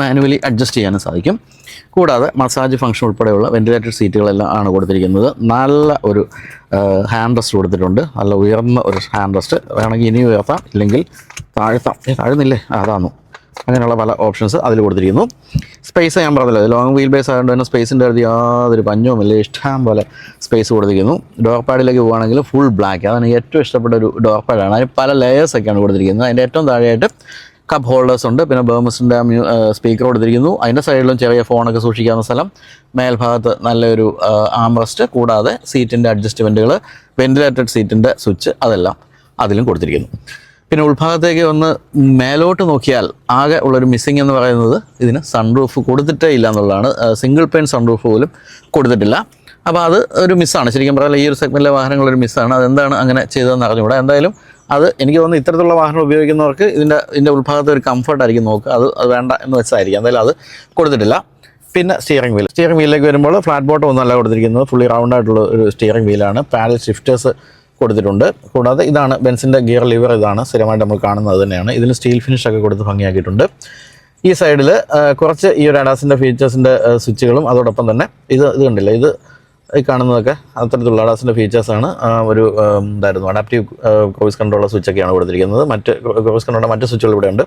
A: മാനുവലി അഡ്ജസ്റ്റ് ചെയ്യാനും സാധിക്കും. കൂടാതെ മസാജ് ഫംഗ്ഷൻ ഉൾപ്പെടെയുള്ള വെൻറ്റിലേറ്റഡ് സീറ്റുകളെല്ലാം ആണ് കൊടുത്തിരിക്കുന്നത്. നല്ല ഒരു ഹാൻഡ് റെസ്റ്റ് കൊടുത്തിട്ടുണ്ട്. നല്ല ഉയർന്ന ഒരു ഹാൻഡ് റെസ്റ്റ്. വേണമെങ്കിൽ ഇനി ഉയർത്താം, ഇല്ലെങ്കിൽ താഴുന്നില്ലേ, അതാന്നു. അങ്ങനെയുള്ള പല ഓപ്ഷൻസ് അതിൽ കൊടുത്തിരിക്കുന്നു. സ്പേസ് ഞാൻ പറഞ്ഞല്ലോ, ലോങ് വീൽ ബേസ് ആയതുകൊണ്ട് തന്നെ സ്പേസിൻ്റെ അടുത്ത് യാതൊരു പഞ്ഞവുമില്ല. ഇഷ്ടം പോലെ സ്പേസ് കൊടുത്തിരിക്കുന്നു. ഡോർ പാഡിലേക്ക് പോകുകയാണെങ്കിൽ ഫുൾ ബ്ലാക്ക്. അതാണ് ഏറ്റവും ഇഷ്ടപ്പെട്ട ഒരു ഡോർ പാഡാണ്. അതിന് പല ലെയേഴ്സൊക്കെയാണ് കൊടുത്തിരിക്കുന്നത്. അതിൻ്റെ ഏറ്റവും താഴെയായിട്ട് കപ്പ് ഹോൾഡേഴ്സ് ഉണ്ട്. പിന്നെ ബേമസിൻ്റെ സ്പീക്കർ കൊടുത്തിരിക്കുന്നു. അതിൻ്റെ സൈഡിലും ചെറിയ ഫോണൊക്കെ സൂക്ഷിക്കാവുന്ന സ്ഥലം. മേൽഭാഗത്ത് നല്ലൊരു ആംറസ്റ്റ്, കൂടാതെ സീറ്റിൻ്റെ അഡ്ജസ്റ്റ്മെൻറ്റുകൾ, വെൻറ്റിലേറ്റഡ് സീറ്റിൻ്റെ സ്വിച്ച് അതെല്ലാം അതിലും കൊടുത്തിരിക്കുന്നു. പിന്നെ ഉൾഭാഗത്തേക്ക് ഒന്ന് മേലോട്ട് നോക്കിയാൽ ആകെ ഉള്ളൊരു മിസ്സിങ് എന്ന് പറയുന്നത് ഇതിന് സൺറൂഫ് കൊടുത്തിട്ടേ ഇല്ല എന്നുള്ളതാണ്. സിംഗിൾ പെയിൻ സൺറൂഫ് പോലും കൊടുത്തിട്ടില്ല. അപ്പോൾ അത് ഒരു മിസ്സാണ്. ശരിക്കും പറഞ്ഞാൽ ഈ ഒരു സെഗ്മെൻറ്റിലെ വാഹനങ്ങളൊരു മിസ്സാണ്. അതെന്താണ് അങ്ങനെ ചെയ്തതെന്ന് അറിഞ്ഞുകൂടാ. എന്തായാലും അത് എനിക്ക് തോന്നുന്നു ഇത്തരത്തിലുള്ള വാഹനം ഉപയോഗിക്കുന്നവർക്ക് ഇതിൻ്റെ ഉൾഭാഗത്ത് ഒരു കംഫർട്ടായിരിക്കും നോക്കുക. അത് വേണ്ട എന്ന് വെച്ചായിരിക്കും. എന്തായാലും അത് കൊടുത്തിട്ടില്ല. പിന്നെ സ്റ്റിയറിംഗ് വീലിലേക്ക് വരുമ്പോൾ ഫ്ലാറ്റ് ബോട്ടം ഒന്നും അല്ല കൊടുത്തിരിക്കുന്നത്. ഫുള്ളി റൗണ്ട് ആയിട്ടുള്ള ഒരു സ്റ്റിയറിംഗ് വീലാണ്. പാഡൽ ഷിഫ്റ്റേഴ്സ് കൊടുത്തിട്ടുണ്ട്. കൂടാതെ ഇതാണ് ബെൻസിൻ്റെ ഗിയർ ലിവർ. ഇതാണ് സ്ഥിരമായിട്ട് നമ്മൾ കാണുന്നത് തന്നെയാണ്. ഇതിന് സ്റ്റീൽ ഫിനിഷൊക്കെ കൊടുത്ത് ഭംഗിയാക്കിയിട്ടുണ്ട്. ഈ സൈഡിൽ കുറച്ച് ഈ ഒരു അഡാസിൻ്റെ ഫീച്ചേഴ്സിൻ്റെ സ്വിച്ചുകളും അതോടൊപ്പം തന്നെ ഇത് കണ്ടില്ല, ഇത് ഈ കാണുന്നതൊക്കെ അത്തരത്തിലുള്ള അഡാസിൻ്റെ ഫീച്ചേഴ്സാണ്. ഒരു എന്തായിരുന്നു അഡാപ്റ്റീവ് ക്രൂയിസ് കൺട്രോളുള്ള സ്വിച്ചൊക്കെയാണ് കൊടുത്തിരിക്കുന്നത്. മറ്റ് ക്രൂയിസ് കൺട്രോളിൻ്റെ മറ്റ് സ്വിച്ചുകൾ ഇവിടെയുണ്ട്.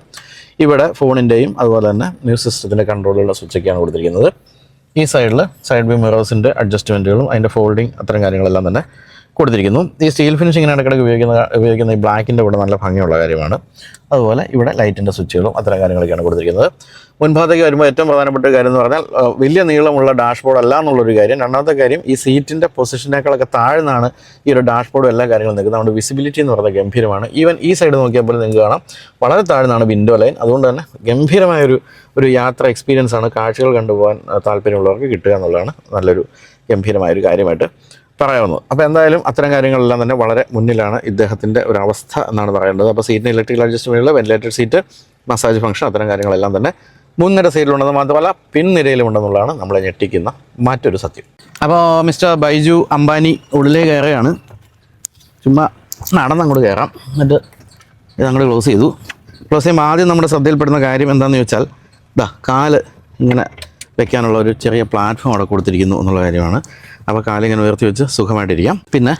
A: ഇവിടെ ഫോണിൻ്റെയും അതുപോലെ തന്നെ മ്യൂസിക് സിസ്റ്റത്തിൻ്റെ കൺട്രോളുള്ള സ്വിച്ചൊക്കെയാണ് കൊടുത്തിരിക്കുന്നത്. ഈ സൈഡിൽ സൈഡ് വ്യൂ മിറേഴ്സിൻ്റെ അഡ്ജസ്റ്റ്മെൻറ്റുകളും അതിൻ്റെ ഫോൾഡിങ് അത്തരം കാര്യങ്ങളെല്ലാം തന്നെ കൊടുത്തിരിക്കുന്നു. ഈ സ്റ്റീൽ ഫിനിഷിങ്ങിന് ഇടയ്ക്കിടയ്ക്ക് ഉപയോഗിക്കുന്ന ഈ ബ്ലാക്കിൻ്റെ ഇവിടെ നല്ല ഭംഗിയുള്ള കാര്യമാണ്. അതുപോലെ ഇവിടെ ലൈറ്റിൻ്റെ സ്വിച്ചുകളും അത്തരം കാര്യങ്ങളൊക്കെയാണ് കൊടുത്തിരിക്കുന്നത്. മുൻഭാഗത്തേക്ക് വരുമ്പോൾ ഏറ്റവും പ്രധാനപ്പെട്ട ഒരു കാര്യം എന്ന് പറഞ്ഞാൽ വലിയ നീളമുള്ള ഡാഷ്ബോർഡ് അല്ല എന്നുള്ളൊരു കാര്യം. രണ്ടാമത്തെ കാര്യം, ഈ സീറ്റിൻ്റെ പൊസിഷനേക്കാളൊക്കെ താഴ്ന്നാണ് ഈ ഒരു ഡാഷ്ബോർഡും എല്ലാ കാര്യങ്ങളും നിൽക്കുന്നത്. നമ്മുടെ വിസിബിലിറ്റി എന്ന് പറയുന്നത് ഗംഭീരമാണ്. ഈവൻ ഈ സൈഡ് നോക്കിയപ്പോൾ നിങ്ങൾക്ക് കാണാം വളരെ താഴ്ന്നാണ് വിൻഡോ ലൈൻ. അതുകൊണ്ട് തന്നെ ഗംഭീരമായൊരു യാത്ര എക്സ്പീരിയൻസ് ആണ്. കാഴ്ചകൾ കണ്ടുപോകാൻ താല്പര്യമുള്ളവർക്ക് കിട്ടുക എന്നുള്ളതാണ് നല്ലൊരു ഗംഭീരമായൊരു കാര്യമായിട്ട് പറയാവുന്നത്. അപ്പോൾ എന്തായാലും അത്തരം കാര്യങ്ങളെല്ലാം തന്നെ വളരെ മുന്നിലാണ് ഇദ്ദേഹത്തിൻ്റെ ഒരു അവസ്ഥ എന്നാണ് പറയേണ്ടത്. അപ്പോൾ സീറ്റിന് ഇലക്ട്രിക്കൽ അഡ്ജസ്റ്റ്മെൻറ്റുകൾ, വെന്റിലേറ്റഡ് സീറ്റ്, മസാജ് ഫംഗ്ഷൻ, അത്തരം കാര്യങ്ങളെല്ലാം തന്നെ മുൻനിര സൈഡിലുണ്ടെന്ന് മാത്രമല്ല പിൻനിരയിലുമുണ്ടെന്നുള്ളതാണ് നമ്മളെ ഞെട്ടിക്കുന്ന മറ്റൊരു സത്യം. അപ്പോൾ മിസ്റ്റർ ബൈജു അംബാനി ഉള്ളിലേ കയറുകയാണ്. ചുമ്മാ നടന്നങ്ങോട്ട് കയറാം. എന്നിട്ട് ഇതങ്ങോട്ട് ക്ലോസ് ചെയ്തു. ക്ലോസ് ചെയ്യുമ്പോൾ ആദ്യം നമ്മുടെ ശ്രദ്ധയിൽപ്പെടുന്ന കാര്യം എന്താണെന്ന് ചോദിച്ചാൽ കാല് ഇങ്ങനെ വെക്കാനുള്ള ഒരു ചെറിയ പ്ലാറ്റ്ഫോം അവിടെ കൊടുത്തിരിക്കുന്നു എന്നുള്ള കാര്യമാണ്. അപ്പോൾ കാലിങ്ങനെ ഉയർത്തി വെച്ച് സുഖമായിട്ടിരിക്കാം. പിന്നെ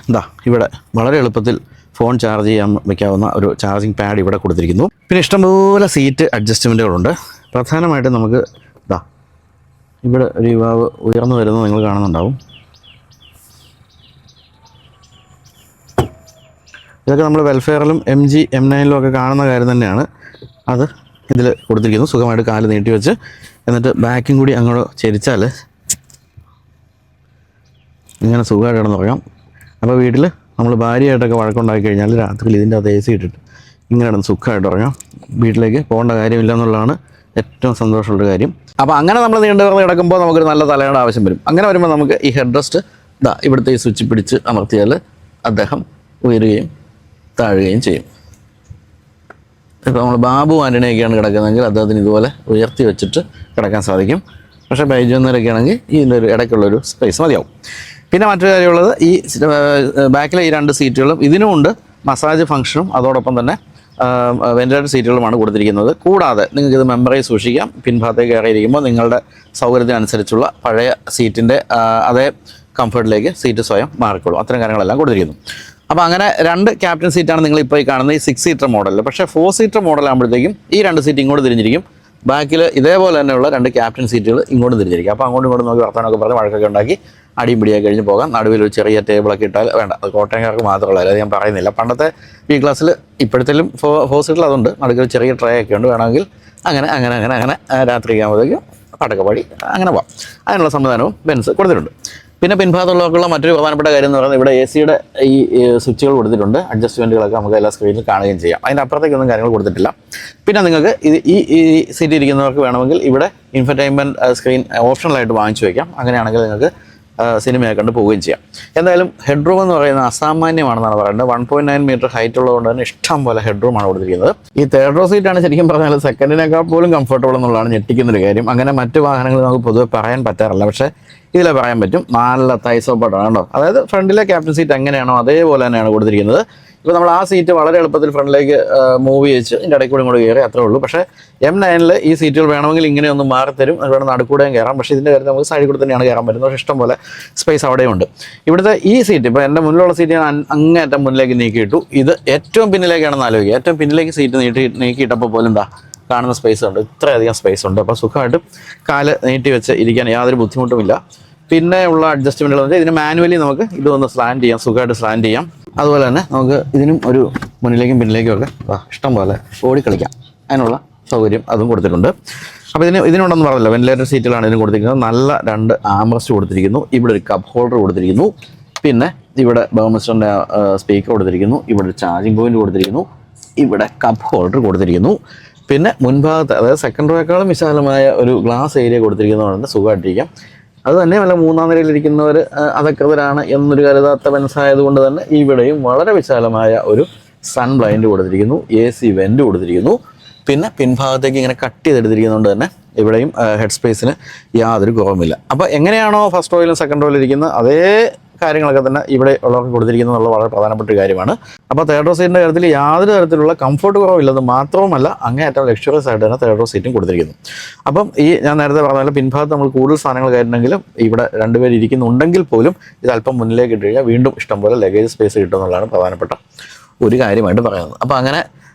A: ഇവിടെ വളരെ എളുപ്പത്തിൽ ഫോൺ ചാർജ് ചെയ്യാൻ വയ്ക്കാവുന്ന ഒരു ചാർജിങ് പാഡ് ഇവിടെ കൊടുത്തിരിക്കുന്നു. പിന്നെ ഇഷ്ടംപോലെ സീറ്റ് അഡ്ജസ്റ്റ്മെൻറ്റുകളുണ്ട്. പ്രധാനമായിട്ടും നമുക്ക് ഇവിടെ ഒരു യുവാവ് ഉയർന്നു വരുന്നത് നിങ്ങൾ കാണുന്നുണ്ടാവും. ഇതൊക്കെ നമ്മൾ വെൽഫെയറിലും MG M9 ഒക്കെ കാണുന്ന കാര്യം തന്നെയാണ്. അത് ഇതിൽ കൊടുത്തിരിക്കുന്നു. സുഖമായിട്ട് കാല് നീട്ടി വെച്ച് എന്നിട്ട് ബാക്കും കൂടി അങ്ങോട്ട് ചരിച്ചാൽ ഇങ്ങനെ സുഖമായിട്ട് കിടന്നുറങ്ങാം. അപ്പോൾ വീട്ടിൽ നമ്മൾ ഭാര്യയായിട്ടൊക്കെ വഴക്കുണ്ടാക്കി കഴിഞ്ഞാൽ രാത്രിയിൽ ഇതിൻ്റെ അത് AC ഇട്ടിട്ട് ഇങ്ങനെ കിടന്ന് സുഖമായിട്ട് ഉറങ്ങാം. വീട്ടിലേക്ക് പോകേണ്ട കാര്യമില്ല എന്നുള്ളതാണ് ഏറ്റവും സന്തോഷമുള്ള കാര്യം. അപ്പോൾ അങ്ങനെ നമ്മൾ നീണ്ടുകിടന്ന് കിടക്കുമ്പോൾ നമുക്കൊരു നല്ല തലയുടെ ആവശ്യം വരും. അങ്ങനെ വരുമ്പോൾ നമുക്ക് ഈ ഹെഡ് റെസ്റ്റ് ഇവിടുത്തെ ഈ സ്വിച്ച് പിടിച്ച് അമർത്തിയാൽ അദ്ദേഹം ഉയരുകയും താഴുകയും ചെയ്യും. ഇപ്പോൾ നമ്മൾ ബാബു ആൻ്റണിയൊക്കെയാണ് കിടക്കുന്നതെങ്കിൽ അദ്ദേഹത്തിന് ഇതുപോലെ ഉയർത്തി വെച്ചിട്ട് കിടക്കാൻ സാധിക്കും. പക്ഷേ ബൈജു എന്നവരൊക്കെ ആണെങ്കിൽ ഇതിൻ്റെ ഒരു ഇടയ്ക്കുള്ളൊരു സ്പേസ് മതിയാവും. പിന്നെ മറ്റൊരു കാര്യമുള്ളത്, ഈ ബാക്കിലെ ഈ 2 സീറ്റുകളും ഇതിനുമുണ്ട് മസാജ് ഫംഗ്ഷനും അതോടൊപ്പം തന്നെ വെന്റിലേറ്റഡ് സീറ്റുകളുമാണ് കൊടുത്തിരിക്കുന്നത്. കൂടാതെ നിങ്ങൾക്കിത് മെമ്മറി സൂക്ഷിക്കാം. പിൻഭാഗത്തേക്ക് കയറിയിരിക്കുമ്പോൾ നിങ്ങളുടെ സൗകര്യത്തിനനുസരിച്ചുള്ള പഴയ സീറ്റിൻ്റെ അതേ കംഫർട്ടിലേക്ക് സീറ്റ് സ്വയം മാറിക്കോളും. അത്തരം കാര്യങ്ങളെല്ലാം കൊടുത്തിരിക്കുന്നു. അപ്പോൾ അങ്ങനെ 2 ക്യാപ്റ്റൻ സീറ്റാണ് നിങ്ങളിപ്പോൾ ഈ കാണുന്നത് ഈ 6 സീറ്റർ മോഡലിൽ. പക്ഷേ 4 സീറ്റർ മോഡലാകുമ്പോഴത്തേക്കും ഈ 2 സീറ്റ് ഇങ്ങോട്ട് തിരിഞ്ഞിരിക്കും. ബാക്കിൽ ഇതേപോലെ തന്നെയുള്ള 2 ക്യാപ്റ്റൻ സീറ്റുകൾ ഇങ്ങോട്ട് തിരിഞ്ഞിരിക്കും. അപ്പോൾ അങ്ങോട്ടും ഇങ്ങോട്ടും നോക്കി വർത്തമാനമൊക്കെ പറഞ്ഞ് വഴക്കൊക്കെ ഉണ്ടാക്കി അടിയും പിടിയൊക്കെ കഴിഞ്ഞ് പോകാം. നടുവിൽ ഒരു ചെറിയ ടേബിളൊക്കെ ഇട്ടാൽ വേണ്ട, അത് കോട്ടയംകാർക്ക് മാത്രമല്ല, അത് ഞാൻ പറയുന്നില്ല. പണ്ടത്തെ B ക്ലാസ്സിൽ ഇപ്പോഴത്തേലും 4 സീറ്റിൽ അതുണ്ട്. നടുവിൽ ചെറിയ ട്രേ ഒക്കെ ഉണ്ട്. വേണമെങ്കിൽ അങ്ങനെ രാത്രി ആകുമ്പോഴത്തേക്കും പടക്കപ്പാടി അങ്ങനെ പോകാം. അതിനുള്ള സംവിധാനവും ബെൻസ് കൊടുത്തിട്ടുണ്ട്. പിന്നെ പിൻഭാഗത്തുള്ളവർക്കുള്ള മറ്റൊരു പ്രധാനപ്പെട്ട കാര്യം എന്ന് പറയുന്നത് ഇവിടെ AC-യുടെ ഈ സ്വിച്ചുകൾ കൊടുത്തിട്ടുണ്ട്. അഡ്ജസ്റ്റ്മെൻറ്റുകളൊക്കെ നമുക്ക് എല്ലാ സ്ക്രീനിൽ കാണുകയും ചെയ്യാം. അതിൻ്റെ അപ്പുറത്തേക്കൊന്നും കാര്യങ്ങൾ കൊടുത്തിട്ടില്ല. പിന്നെ നിങ്ങൾക്ക് ഈ സീറ്റ് ഇരിക്കുന്നവർക്ക് വേണമെങ്കിൽ ഇവിടെ ഇൻഫർടൈൻമെൻറ്റ് സ്ക്രീൻ ഓപ്ഷണലായിട്ട് വാങ്ങിച്ചു വയ്ക്കാം. അങ്ങനെയാണെങ്കിൽ നിങ്ങൾക്ക് സിനിമയെ കണ്ട് പോവുകയും ചെയ്യാം. എന്തായാലും ഹെഡ് റൂം എന്ന് പറയുന്നത് അസാമാന്യമാണെന്നാണ് പറയുന്നത്. 1.9 മീറ്റർ ഹൈറ്റ് ഉള്ളതുകൊണ്ട് തന്നെ ഇഷ്ടം പോലെ ഹെഡ് റൂമാണ് കൊടുത്തിരിക്കുന്നത്. ഈ തേർഡ് റോ സീറ്റാണ് ശരിക്കും പറഞ്ഞാൽ സെക്കൻഡിനേക്കാൾ പോലും കംഫർട്ടബിൾ എന്നുള്ളതാണ് ഞെട്ടിക്കുന്നൊരു കാര്യം. അങ്ങനെ മറ്റ് വാഹനങ്ങൾ നമുക്ക് പൊതുവെ പറയാൻ പറ്റാറില്ല. പക്ഷേ ഇതിലെ പറയാൻ പറ്റും. നല്ല തൈ സോപ്പാട്ടാണ് കേട്ടോ. അതായത് ഫ്രണ്ടിലെ ക്യാപ്റ്റൻ സീറ്റ് എങ്ങനെയാണോ അതേപോലെ തന്നെയാണ് കൊടുത്തിരിക്കുന്നത്. ഇപ്പോൾ നമ്മൾ ആ സീറ്റ് വളരെ എളുപ്പത്തിൽ ഫ്രണ്ടിലേക്ക് മൂവ് ചെയ്യിച്ച് ഇതിൻ്റെ ഇടയ്ക്ക് കൂടെ ഇങ്ങോട്ട് കയറി അത്രേ ഉള്ളൂ. പക്ഷേ M9 ഈ സീറ്റുകൾ വേണമെങ്കിൽ ഇങ്ങനെ ഒന്ന് മാറി തരും. അതുപോലെ നടുക്കൂടെയും കയറാം. പക്ഷേ ഇതിൻ്റെ കാര്യത്തിൽ നമുക്ക് സൈഡിൽ കൂടെ തന്നെയാണ് കയറാൻ പറ്റുന്നത്. പക്ഷേ ഇഷ്ടം പോലെ സ്പേസ് അവിടെയുണ്ട്. ഇവിടുത്തെ ഈ സീറ്റ് ഇപ്പോൾ എൻ്റെ മുന്നിലുള്ള സീറ്റ് ഞാൻ അങ്ങേറ്റം മുന്നിലേക്ക് നീക്കിയിട്ടു. ഇത് ഏറ്റവും പിന്നിലേക്കാണെന്ന് ആലോചിക്കുക. ഏറ്റവും പിന്നിലേക്ക് സീറ്റ് നീക്കിയിട്ടപ്പോൾ പോലും കാണുന്ന സ്പേസ് ഉണ്ട്. ഇത്രയധികം സ്പേസ് ഉണ്ട്. അപ്പോൾ സുഖമായിട്ട് കാല് നീട്ടി വെച്ച് ഇരിക്കാൻ യാതൊരു ബുദ്ധിമുട്ടുമില്ല. പിന്നെ ഉള്ള അഡ്ജസ്റ്റ്മെൻറ്റുകൾ എന്ന് വെച്ചാൽ ഇതിന് മാനുവലി നമുക്ക് ഇതൊന്ന് സ്ലാൻഡ് ചെയ്യാം. സുഖമായിട്ട് സ്ലാൻഡ് ചെയ്യാം. അതുപോലെ തന്നെ നമുക്ക് ഇതിനും ഒരു മുന്നിലേക്കും പിന്നിലേക്കും ഒക്കെ ഇഷ്ടം പോലെ ഓടിക്കളിക്കാം. അതിനുള്ള സൗകര്യം അതും കൊടുത്തിട്ടുണ്ട്. അപ്പോൾ ഇതിനുണ്ടെന്ന് പറഞ്ഞല്ലോ, വെന്റിലേറ്റർ സീറ്റുകളാണ് ഇതിന് കൊടുത്തിരിക്കുന്നത്. നല്ല 2 ആംറസ്റ്റ് കൊടുത്തിരിക്കുന്നു. ഇവിടെ ഒരു കപ്പ് ഹോൾഡർ കൊടുത്തിരിക്കുന്നു. പിന്നെ ഇവിടെ ബർമിസ്റ്ററിൻ്റെ സ്പീക്കർ കൊടുത്തിരിക്കുന്നു. ഇവിടെ ഒരു ചാർജിങ് പോയിന്റ് കൊടുത്തിരിക്കുന്നു. ഇവിടെ കപ്പ് ഹോൾഡർ കൊടുത്തിരിക്കുന്നു. പിന്നെ മുൻഭാഗത്ത്, അതായത് സെക്കൻഡ് റോയേക്കാളും വിശാലമായ ഒരു ഗ്ലാസ് ഏരിയ കൊടുത്തിരിക്കുന്നതുകൊണ്ട് സുഖമായിട്ടിരിക്കാം. അത് തന്നെ വല്ല 3ാം നിരയിലിരിക്കുന്നവർ അധകൃതരാണ് എന്നൊരു കരുതാത്ത മനസ്സായതുകൊണ്ട് തന്നെ ഇവിടെയും വളരെ വിശാലമായ ഒരു സൺ ബ്ലൈൻഡ് കൊടുത്തിരിക്കുന്നു. AC വെൻറ്റ് കൊടുത്തിരിക്കുന്നു. പിന്നെ പിൻഭാഗത്തേക്ക് ഇങ്ങനെ കട്ട് ചെയ്തെടുത്തിരിക്കുന്നതുകൊണ്ട് തന്നെ ഇവിടെയും ഹെഡ് സ്പേസിന് യാതൊരു കുറവുമില്ല. അപ്പോൾ എങ്ങനെയാണോ ഫസ്റ്റ് റോയിലും സെക്കൻഡ് റോയിലും ഇരിക്കുന്നത് അതേ കാര്യങ്ങളൊക്കെ തന്നെ ഇവിടെ ഉള്ളവർക്ക് കൊടുത്തിരിക്കുന്നത് എന്നുള്ള വളരെ പ്രധാനപ്പെട്ട ഒരു കാര്യമാണ്. അപ്പോൾ തേർഡ് റോ സീറ്റിൻ്റെ കാര്യത്തിൽ യാതൊരു തരത്തിലുള്ള കംഫർട്ട് കുറവില്ലെന്ന് മാത്രവുമല്ല, അങ്ങേയറ്റം ലക്ഷറിയസ് ആയിട്ട് തന്നെ തേർഡ് റോ സീറ്റും കൊടുത്തിരിക്കുന്നു. അപ്പം ഞാൻ നേരത്തെ പറഞ്ഞ പോലെ പിൻഭാഗത്ത് നമ്മൾ കൂടുതൽ സാധനങ്ങൾ കയറ്റണമെങ്കിലും ഇവിടെ 2 പേര് ഇരിക്കുന്നുണ്ടെങ്കിൽ പോലും ഇത് അല്പം മുന്നിലേക്ക് ഇട്ട് കഴിഞ്ഞാൽ വീണ്ടും ഇഷ്ടംപോലെ ലഗേജ് സ്പേസ് കിട്ടുമെന്നുള്ളതാണ് പ്രധാനപ്പെട്ട ഒരു കാര്യമായിട്ട് പറയുന്നത്. അപ്പോൾ അങ്ങനെ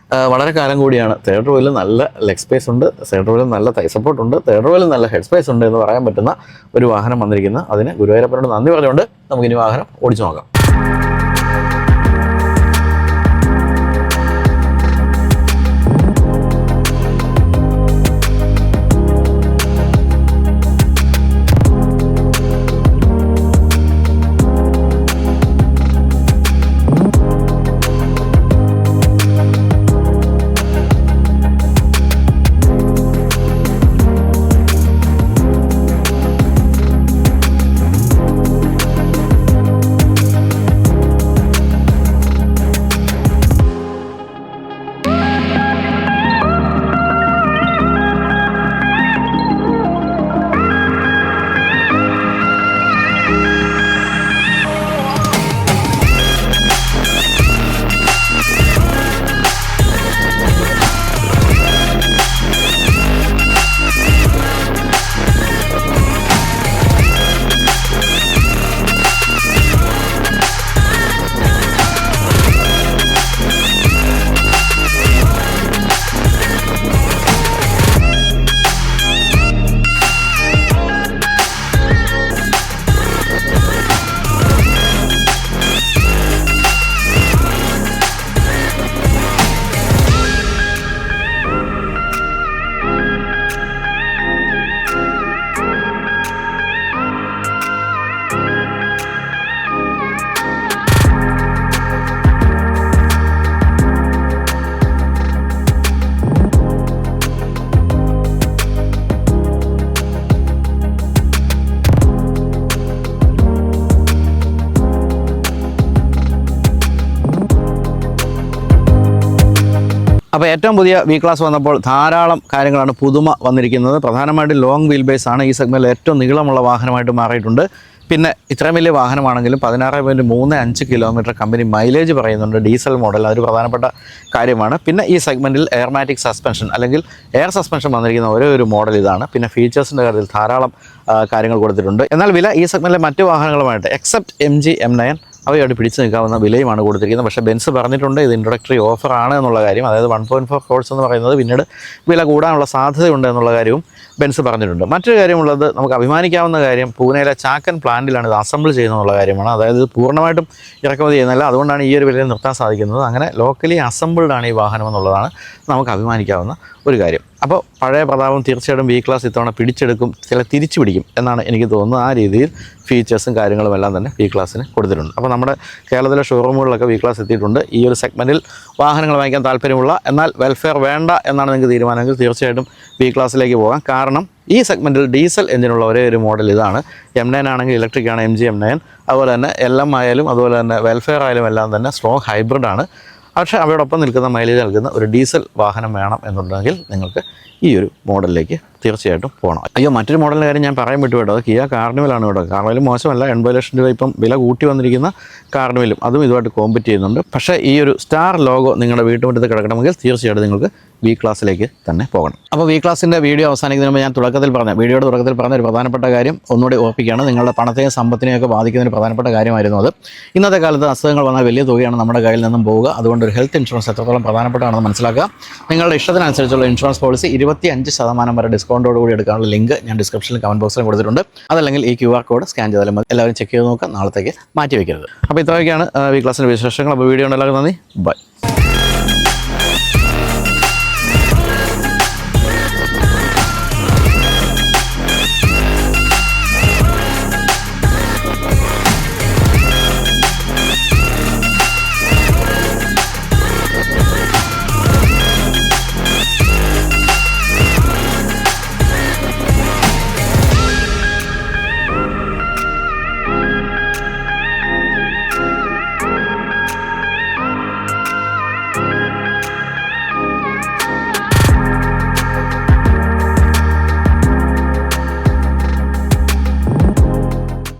A: വളരെ കാലം കൂടിയാണ് തേർഡ് റോയിൽ നല്ല ലെഗ് സ്പേസ് ഉണ്ട്, തേർഡ് റോയിൽ നല്ല തൈ സപ്പോർട്ട് ഉണ്ട്, തേർഡ് റോയിൽ നല്ല ഹെഡ് സ്പേസ് ഉണ്ട് എന്ന് പറയാൻ പറ്റുന്ന ഒരു വാഹനം വന്നിരിക്കുന്നത്. അതിന് ഗുരുവായൂരപ്പനോട് നന്ദി പറഞ്ഞുകൊണ്ട് നമുക്കിനി വാഹനം ഓടിച്ചു നോക്കാം. അപ്പോൾ ഏറ്റവും പുതിയ വി ക്ലാസ് വന്നപ്പോൾ ധാരാളം കാര്യങ്ങളാണ് പുതുമ വന്നിരിക്കുന്നത്. പ്രധാനമായിട്ടും ലോങ് വീൽ ബേസ് ആണ് ഈ സെഗ്മെൻറ്റിൽ ഏറ്റവും നീളമുള്ള വാഹനമായിട്ട് മാറിയിട്ടുണ്ട്. പിന്നെ ഇത്രയും വലിയ വാഹനമാണെങ്കിലും 16.35 കിലോമീറ്റർ കമ്പനി മൈലേജ് പറയുന്നുണ്ട്. ഡീസൽ മോഡൽ, അതൊരു പ്രധാനപ്പെട്ട കാര്യമാണ്. പിന്നെ ഈ സെഗ്മെൻറ്റിൽ എയർമാറ്റിക് സസ്പെൻഷൻ അല്ലെങ്കിൽ എയർ സസ്പെൻഷൻ വന്നിരിക്കുന്ന ഒരേ ഒരു മോഡൽ ഇതാണ്. പിന്നെ ഫീച്ചേഴ്സിൻ്റെ കാര്യത്തിൽ ധാരാളം കാര്യങ്ങൾ കൊടുത്തിട്ടുണ്ട്. എന്നാൽ വില ഈ സെഗ്മെൻറ്റിലെ മറ്റ് വാഹനങ്ങളുമായിട്ട് എക്സെപ്റ്റ് MG M9 അവയോട് പിടിച്ചു നിൽക്കാവുന്ന വിലയുമാണ് കൊടുത്തിരിക്കുന്നത്. പക്ഷേ ബെൻസ് പറഞ്ഞിട്ടുണ്ട് ഇത് ഇൻട്രൊഡക്ടറി ഓഫറാണ് എന്നുള്ള കാര്യം. അതായത് 1.4 crores എന്ന് പറയുന്നത് പിന്നീട് വില കൂടാനുള്ള സാധ്യതയുണ്ട് എന്നുള്ള കാര്യവും ബെൻസ് പറഞ്ഞിട്ടുണ്ട്. മറ്റൊരു കാര്യമുള്ളത്, നമുക്ക് അഭിമാനിക്കാവുന്ന കാര്യം, പൂനെയിലെ ചാക്കൻ പ്ലാന്റിലാണ് ഇത് അസംബിൾ ചെയ്യുന്നതെന്നുള്ള കാര്യമാണ്. അതായത് പൂർണ്ണമായിട്ടും ഇറക്കുമതി ചെയ്യുന്നില്ല, അതുകൊണ്ടാണ് ഈ ഒരു വിലയിൽ നിർത്താൻ സാധിക്കുന്നത്. അങ്ങനെ ലോക്കലി അസംബിൾഡാണ് ഈ വാഹനം എന്നുള്ളതാണ് നമുക്ക് അഭിമാനിക്കാവുന്ന ഒരു കാര്യം. അപ്പോൾ പഴയ പ്രതാപം തീർച്ചയായിട്ടും വി ക്ലാസ് ഇത്തവണ പിടിച്ചെടുക്കും, തിരിച്ചു പിടിക്കും എന്നാണ് എനിക്ക് തോന്നുന്നത്. ആ രീതിയിൽ ഫീച്ചേഴ്സും കാര്യങ്ങളും എല്ലാം തന്നെ വി ക്ലാസ്സിന് കൊടുത്തിട്ടുണ്ട്. അപ്പോൾ നമ്മുടെ കേരളത്തിലെ ഷോറൂമുകളിലൊക്കെ വി ക്ലാസ് എത്തിയിട്ടുണ്ട്. ഈ ഒരു സെഗ്മെൻറ്റിൽ വാഹനങ്ങൾ വാങ്ങിക്കാൻ താല്പര്യമുള്ള, എന്നാൽ വെൽഫെയർ വേണ്ട എന്നാണ് നിങ്ങൾക്ക് തീരുമാനമെങ്കിൽ തീർച്ചയായിട്ടും വി ക്ലാസ്സിലേക്ക് പോകാം. കാരണം ഈ സെഗ്മെൻറ്റിൽ ഡീസൽ എഞ്ചിനുള്ള ഒരേ ഒരു മോഡൽ ഇതാണ്. M9 ആണെങ്കിൽ ഇലക്ട്രിക് ആണ്, MG M9. അതുപോലെ തന്നെ LM ആയാലും അതുപോലെ തന്നെ വെൽഫെയർ ആയാലും എല്ലാം തന്നെ സ്ട്രോങ് ഹൈബ്രിഡ് ആണ്. പക്ഷേ അവയോടൊപ്പം നിൽക്കുന്ന മൈലേജ് നൽകുന്ന ഒരു ഡീസൽ വാഹനം വേണം എന്നുണ്ടെങ്കിൽ നിങ്ങൾക്ക് ഈ ഒരു മോഡലിലേക്ക് തീർച്ചയായിട്ടും പോകണം. അയ്യോ, മറ്റൊരു മോഡലിൻ്റെ കാര്യം ഞാൻ പറയാൻ വിട്ടു കേട്ടോ. കിയ കാർണിവലാണ് കേട്ടോ. കാർണിവലും മോശമല്ല, 80 ലക്ഷം രൂപ ഇപ്പം വില കൂട്ടി വന്നിരിക്കുന്ന കാർണിവലും അതും ഇതുമായിട്ട് കോമ്പറ്റ് ചെയ്യുന്നുണ്ട്. പക്ഷേ ഈ ഒരു സ്റ്റാർ ലോഗോ നിങ്ങളുടെ വീട്ടുമുറ്റത്ത് കിടക്കണമെങ്കിൽ തീർച്ചയായിട്ടും നിങ്ങൾക്ക് വി ക്ലാസ്സിലേക്ക് തന്നെ പോകണം. അപ്പോൾ വി ക്ലാസ്സിൻ്റെ വീഡിയോ അവസാനിക്കുന്നതിന് മുമ്പ് ഞാൻ വീഡിയോയുടെ തുടക്കത്തിൽ പറഞ്ഞ ഒരു പ്രധാനപ്പെട്ട കാര്യം ഒന്നുകൂടി ഓർപ്പിക്കുകയാണ്. നിങ്ങളുടെ പണത്തെയും സമ്പത്തിനെയൊക്കെ ബാധിക്കുന്ന ഒരു പ്രധാനപ്പെട്ട കാര്യമായിരുന്നു അത്. ഇന്നത്തെ കാലത്ത് അസുഖങ്ങൾ വന്നാൽ വലിയ തുകയാണ് നമ്മുടെ കയ്യിൽ നിന്നും പോവുക. അതുകൊണ്ട് ഒരു ഹെൽത്ത് ഇൻഷുറൻസ് എത്രത്തോളം പ്രധാനപ്പെട്ടതാണെന്ന് മനസ്സിലാക്കുക. നിങ്ങളുടെ ഇഷ്ടത്തിനനുസരിച്ചുള്ള ഇൻഷുറൻസ് പോളിസി 25% വരെ ഡിസ്കൗണ്ടോടുകൂടി എടുക്കാനുള്ള ലിങ്ക് ഞാൻ ഡിസ്ക്രിപ്ഷനിൽ കമൻറ്റ് ബോക്സിൽ കൊടുത്തിട്ടുണ്ട്. അതല്ലെങ്കിൽ ഈ QR കോഡ് സ്കാൻ ചെയ്താലും മതി. എല്ലാവരും ചെക്ക് ചെയ്ത് നോക്കുക, നാളത്തേക്ക് മാറ്റി വയ്ക്കരുത്. അപ്പോൾ ഇത്രയൊക്കെയാണ് വി ക്ലാസ്സിൻ്റെ വിശേഷങ്ങൾ. അപ്പോൾ വീഡിയോ എല്ലാവർക്കും നന്ദി, ബൈ.